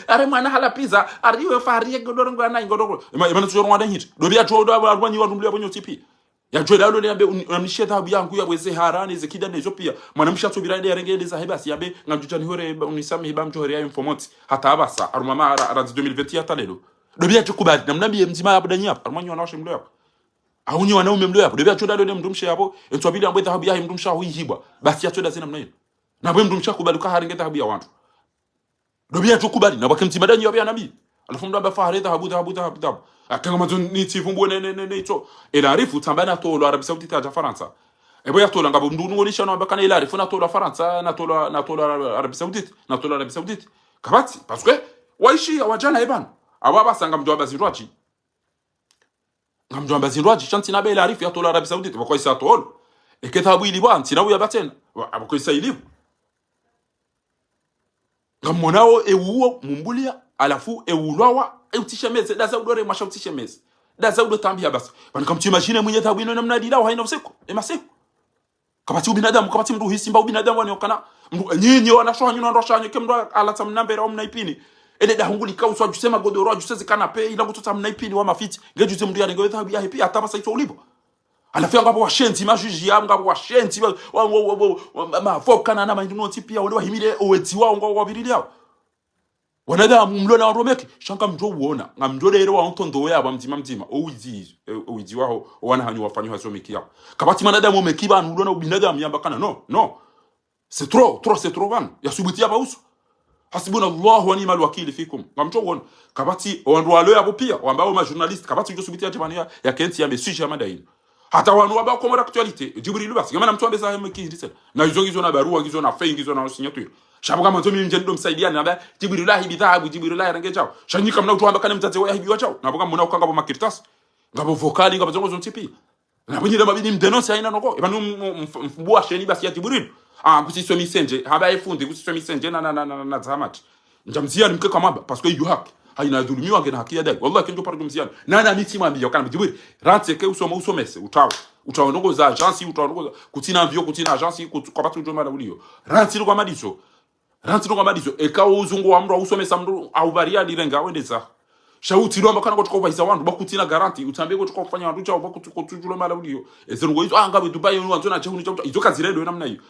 are mwana hala pizza ariwe fari godoro ngwana ingodoro imana tujoro ngwana hit dobia todo abanyi wandu abonyo tipi ya joda lo lembe unamishia thabu yangu ya bweze harani zekida nezo pia mwanamsha tubira ide rengede za hebasi yabe ngamjutani hore unisami heba mjohore ya informant hata abasa arumama arazi 2020 hata lelo dobia tukubali namnambie mzima hapo danyi hapo armanyi wanawashe mlo hapo aunyi wanaume mlo hapo dobia joda lo mndumshe hapo entwabili ambwe thabu ya mndumsha huihibwa basi ya joda zina mnayo na bwe mndumsha kubali ka haringe thabu ya wantu dobia tukubali na bakimtima danyi yabe nabii alafu ndo abafahari thabu akanga mazo ni tivumbu ne ito elarifu tambana tolo Arabia Saudita ja Faransa ebo ya tolo ngabo mndu ngolisha no abakana elarifu na tolo Faransa na tolo Arabia Saudita kabati parce que waishi wajana ebana ababa sanga mjomba zirwaji ngamjomba zirwaji chanti na bela arifu ya tolo Arabia Saudita bako isa tolo ekethabu ili bwanti na uya batena abako isa ilibu ngamonao ewuo mumbulia alafu ewulwawa utishemeze daza udore masha utishemeze daza udo tambia basi banikamchimashine mwenye thabu ino namna dila haina usiku emasiku kabati ubinadamu kabati mndu hisimba ubinadamu waniokana mndu nyinyi wanashoha nyinyi ndoshanyo kemndo alata mnambera wa mnaipini ele da hunguli kauswa jusema godoro ajuseze kana pe ila kututa mnaipini wa mafiti ngejuze mndu yanenge thabu ya hepi hata basa ito ulibo alafia ngabo washenzi majuji ya ngabo washenzi ma fokana na maindu noti pia wale wahimile oweti wao ngabo wabirili yao wanadamu mlona waromeke shanka mjo uona ngamjo lero wa ntondo yabo mtima owizi waho wana hanyu wafanyo hasomeki yao kabati manadamu mekiba nulona ubinadamu yambakana no c'est trop van yasubuti yaba uso hasbunallahu wa ni'mal wakil fikum ngamjo uona kabati wandu walo yabo pia ambao ma journalist kabati njo subuti ya ya kenti ya mesiji ya madaini hata wanu waba komora actualite jibril basi kama mtu ambeza mekihirisa na hizo na barua hizo na fei hizo na signature shabuka mwanzo mimi nje ndo msaidiana na jibril bidhabu jibril range chao shanyika mna utuamba kana mtate wa hibi wachao na boka muna ukanga bo makirtas ngabo vokali ngabo zongo zontipi na bonyira mabini mdenonse haina noko ebanu mfubua sheni basi ya jibril kusiswa misenje haba efundi kusiswa misenje na zamati njamzia nimke kama parce que you hack haina dhulumiwa ngena hakia dai wallahi kinjo pardo mziana nana mitima mbio kana jibril ranteke usomese utaonongo za agence utaonongo kutina vyo kutina agence kwa batu joma na ulio rantiro kwa madiso eka uzungu wa mro usomesa mro au varia direnga wendeza shauti ndo ambakana kutoka vaisa wandu bakutina garanti utambie kutoka kufanya wandu chao bakutujula mala ulio ezero hizo ngabe Dubai no wanzona chehuni chao hizo kazi redo namna hiyo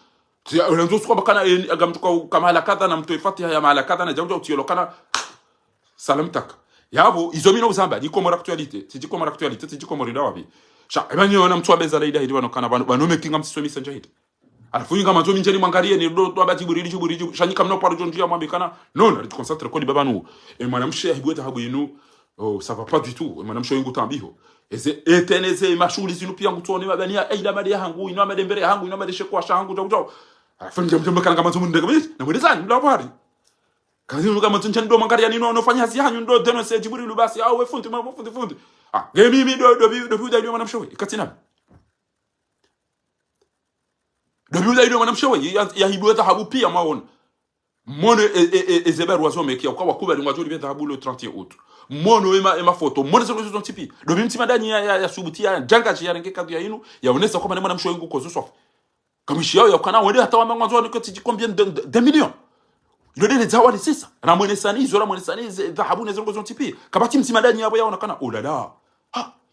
unanzo sikuwa bakana agamtuka kama halakata na mtu ifati ya malakata na jambo utiolokana salamtaka yabo izo mina uzamba ni comme actualité tiji comme rinda wapi sha ebani ona mtu abeza laida hidi wanokana banome kinga msisomi sanja hidi alafu inga mazo minjeni mwangalie ni ndo abati burili shanyika mno paro jondia mwambikana non ali concentre ko di babanu e mwanamshe hibweta habu yinu ça va pas du tout e mwanamshe yingu tambiho eze eteneze mashuli zinu pia ngutone babania eida mali yangu ino amade mbere yangu ino amade shekwa shangu jawu alafu njamjamba kana kama zumu ndega mimi na mwelezani ndo bari kazi nuka mtuncha ndo mwangalia nino anofanya hazi yanyu ndo deno se jibril basi au we fundi mimi do biuda ndo mwanamshe ikatina dobiuda ndo mwanamshe ya hibweta habu pia maona mono ezeberu wazomekia kwa wakubali ngwajoli beta habu le 31 août mono ema photo mono zo tipi do bimtima dani ya subutia janga ya renge kadu ya inu ya onesa kwa mwanamshe wangu ko zo kamishi yao ya kana wende hata wa mwanzo ndo tiji combien de millions ile ile zawadi sasa na mwenesani dhahabu nezo zo tipi kabati mtima dani yabo yaona kana olala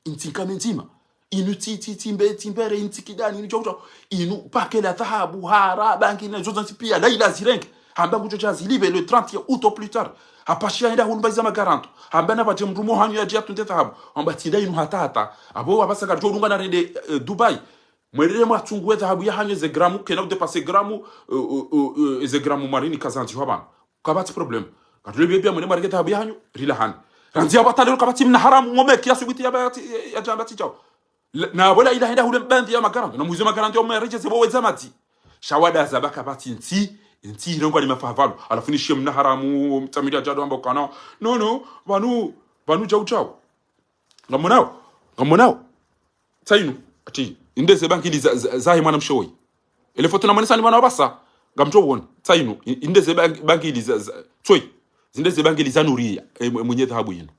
intika menzima inu timbere intikidani nicho inu pake la dhahabu hara banki na zo tipi la ila zirenke hamba ngucho chazi live le 30 août au plus tard apashia enda hulumbaza magaranto hamba na bate mrumo hanyu ya jatu dhahabu hamba tinda inu hata abo wabasaka jorunga na rende Dubai mwelele mwatungu dhahabu ya hanyu ze gramu kena udepasser gramu ze gramu marini kazanti haba kabati problem katule bia mwene marike dhahabu ya hanyu rilahan ranzia batale kabati mna haramu ngome kiasi biti ya jambati chao na wala ila enda hulumbaza ya magaranto na muzi magaranto ya mreje zebo wezamati shawada za bakabati nti irongo ni mafavalo alafu nishie mna haramu mtamilia jado ambao kana no banu chao ngamonao tsainu ati indeze bankili za mwana mshoi ile foto na manisa ni bana basa ngamjo wona tsainu indeze bankili za tsoi zindeze bankili za nuria mwenye dhahabu yino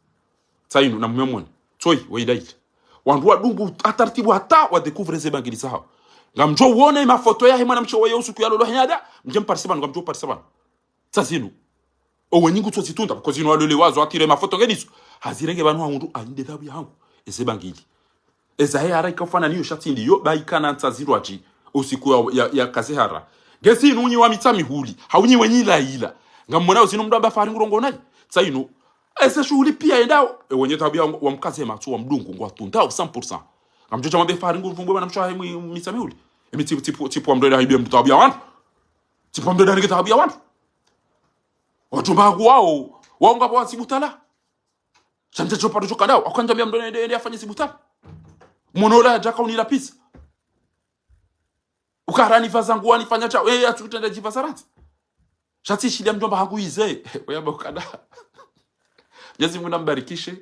tsainu na mmemona tsoi weidaita wandu wadungu atartibu hata wa découvrir ze bankili saha ngamjo wona mafoto ya mwana mshoi yosuku yalo hanyada mjem participa ngamjo participa tsazinu owenyingu tsotitunda because ino alole wazo atire mafoto ngediso hazirenge bantu hangu ande dhahabu yangu eze bankili ezahe ara ikafana niyo shatindi yo baikana ntazirwaji usiku ya kazehara gesi nunyi wa mitami huli haunyi wenyi la ila ngamona usino mdamba fari ngurongo nayi tsaino ese shughuli pia endao wenye tabia wa mkaze matsu wa mdungu ngwa tunda 100% ngamjoja mambe fari ngurumbo bana mshwa mitami huli tipo wa mdoda hibi mtabia wantu tipo mdoda nige tabia wantu watu bagu wao ngapo wasibutala chanja chopa choka dao akanja mdoda ndiye afanye sibutala monola jaka unila pisa ukarani fazangu wani fanya chao atutenda jivasarati shati shida mjomba hakuize oyaba ukada Mwenyezi Mungu nambarikishe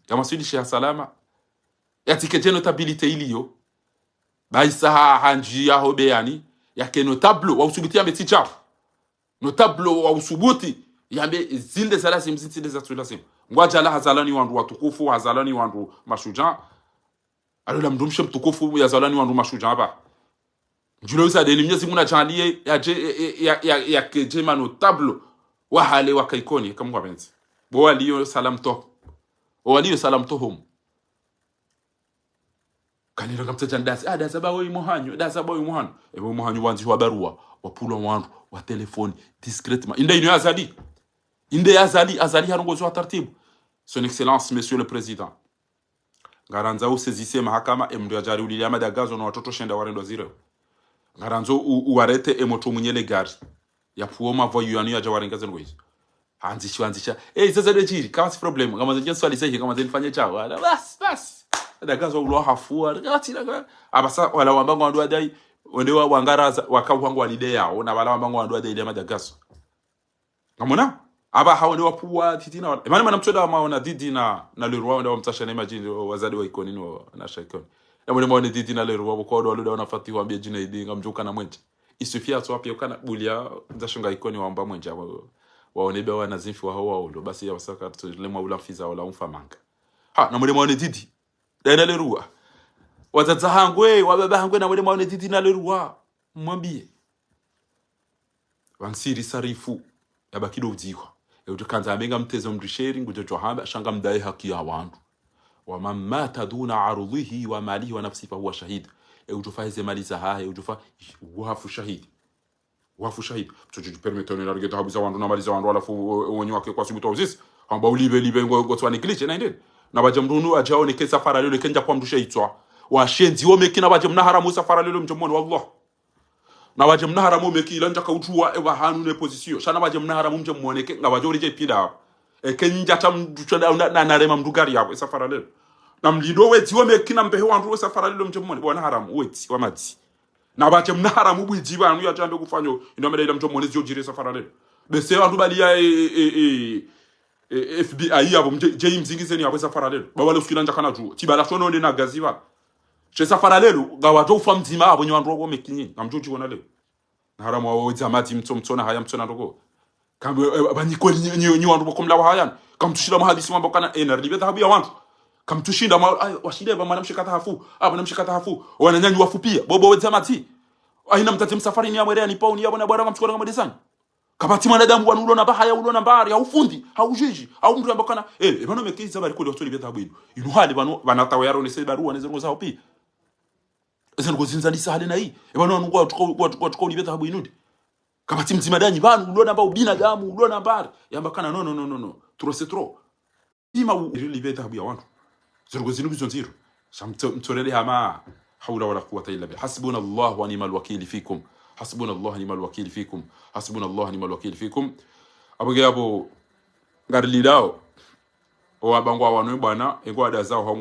kama swidishe ya salama yatike notabilite iliyo baisa hanji ya hobeani yake notable wa usubuti ya meti chao notable wa usubuti yambe zilde zalasim zilde za tulasim ngwajala hazalani wandu watukufu hazalani wandu mashujaa alola mdumshe mtukufu ya zalani wandu mashujaa ba njilo usa deni Mwenyezi Mungu ajalie ya kejema notable wa hale wa kaikoni kama kwa benzi bo aliyo salam to home kanira kamtata ndasi dasa ba we muhanyo ebo muhanyo wanzi wa barua wa pulo wandu wa telefoni discrètement inde azali harongozo wa taratibu son excellence monsieur le président ngaranza usezise mahakama emndu ajari ulili Madagazo na watoto shenda warendo zero ngaranzo uwarete emoto munyele gari ya puoma voyu yanu ya jawarengaze ngwizo anzisha sasa dejiri kama si problem kama zenye swali zake kama zenifanye chao bas Madagazo ulo hafua gatira abasa wala wambango wandu adai wende wa wangaraza wakawangwa walide yao na wala wambango wandu adai ya Madagazo ngamona aba hawende wapuwa titina imani manamchoda maona didi na Leroy ndio mtashana imagine wazadi wa ikoni no na shaikoni na mwene maona didi na Leroy kwa ndo waluda wanafati wambia jina idi ngamjuka na mwenje isufia so apia kana bulia ndashunga ikoni wamba mwenje waonebe wana zinfi wa hawa ndo basi ya wasaka tulemwa ula fiza wala umfamanga na mwene maona didi na Leroy wazaza hangwe wababa hangwe na mwene maona didi na Leroy mwambie wansiri sarifu yabakido udziwa utukanza amenga mtezo mrisheri ngujojo hamba shanga mdai haki ya wandu wa mamma taduna arudhihi wa malihi wa nafsi fa huwa shahid utufaize mali za hahe utufa wafu shahid tujuju permetone na rigeta habuza wandu na mali za wandu alafu wenye wake kwa sibuto uzisi hamba ulibe ngotwa nikliche na ndeni na baje mrunu ajao ne safara lelo kenja kwa mdusha itwa wa shenzi wo mekina baje mnaharamu safara lelo mjomoni wallah na waje mnaharamu meki ilanja kautua ewa hanu ne position shana waje mnaharamu mje muoneke nga waje urije pida kenja tamduchada na narema mdugari yabo safara lelo na mlindo weti wo meki na mbehe wandu safara lelo mje muone bona haramu weti wamati na waje mnaharamu bwijiba anu ya jambe kufanyo inomeda ila mje muone zio jire safara lelo bese wandu bali ya FBI yabo mje mzingizeni yabo safara lelo bawale usikilanja kana tu tibala shono ndi na gaziva che safara lelo gawato ufa mzima abo nyandu wo mekinyi ngamjoji wona lelo haramu wa zamati mtsona haya mtsona ndoko kama banyiko nyi wandu bokomla wa hayan kamtushira mahadisi mambo kana energy bethabu ya wantu kamtushinda washinde ba mwana mshikata hafu na mshikata hafu wananyanyi wafu pia bobo zamati aina mtati msafari ni amwere ni pauni yabo na bwana kamchukua kama design kabati mwanadamu wanulo na bahaya ulo na mbari au fundi au jiji au mtu ambakana bano mekiza bari kule watoli bethabu inu hali bano banatawa yaro ne se barua ne zengo zao pia ese ngozinza lisahale na hii bano nungwa tuko ulibeta habu inundi kama timzima danyi banu ulona ba ubina damu ulona mbari yambakana no trop c'est trop ima ulibeta habu ya wantu zirugozinu bizonziro shamtorele hama hawla wala quwwata illa billah hasbunallahu wa ni'mal wakeel fikum hasbunallahu wa ni'mal wakeel fikum hasbunallahu wa ni'mal wakeel fikum abogabo ngarlidao o abangwa wanwe bwana engwa da zao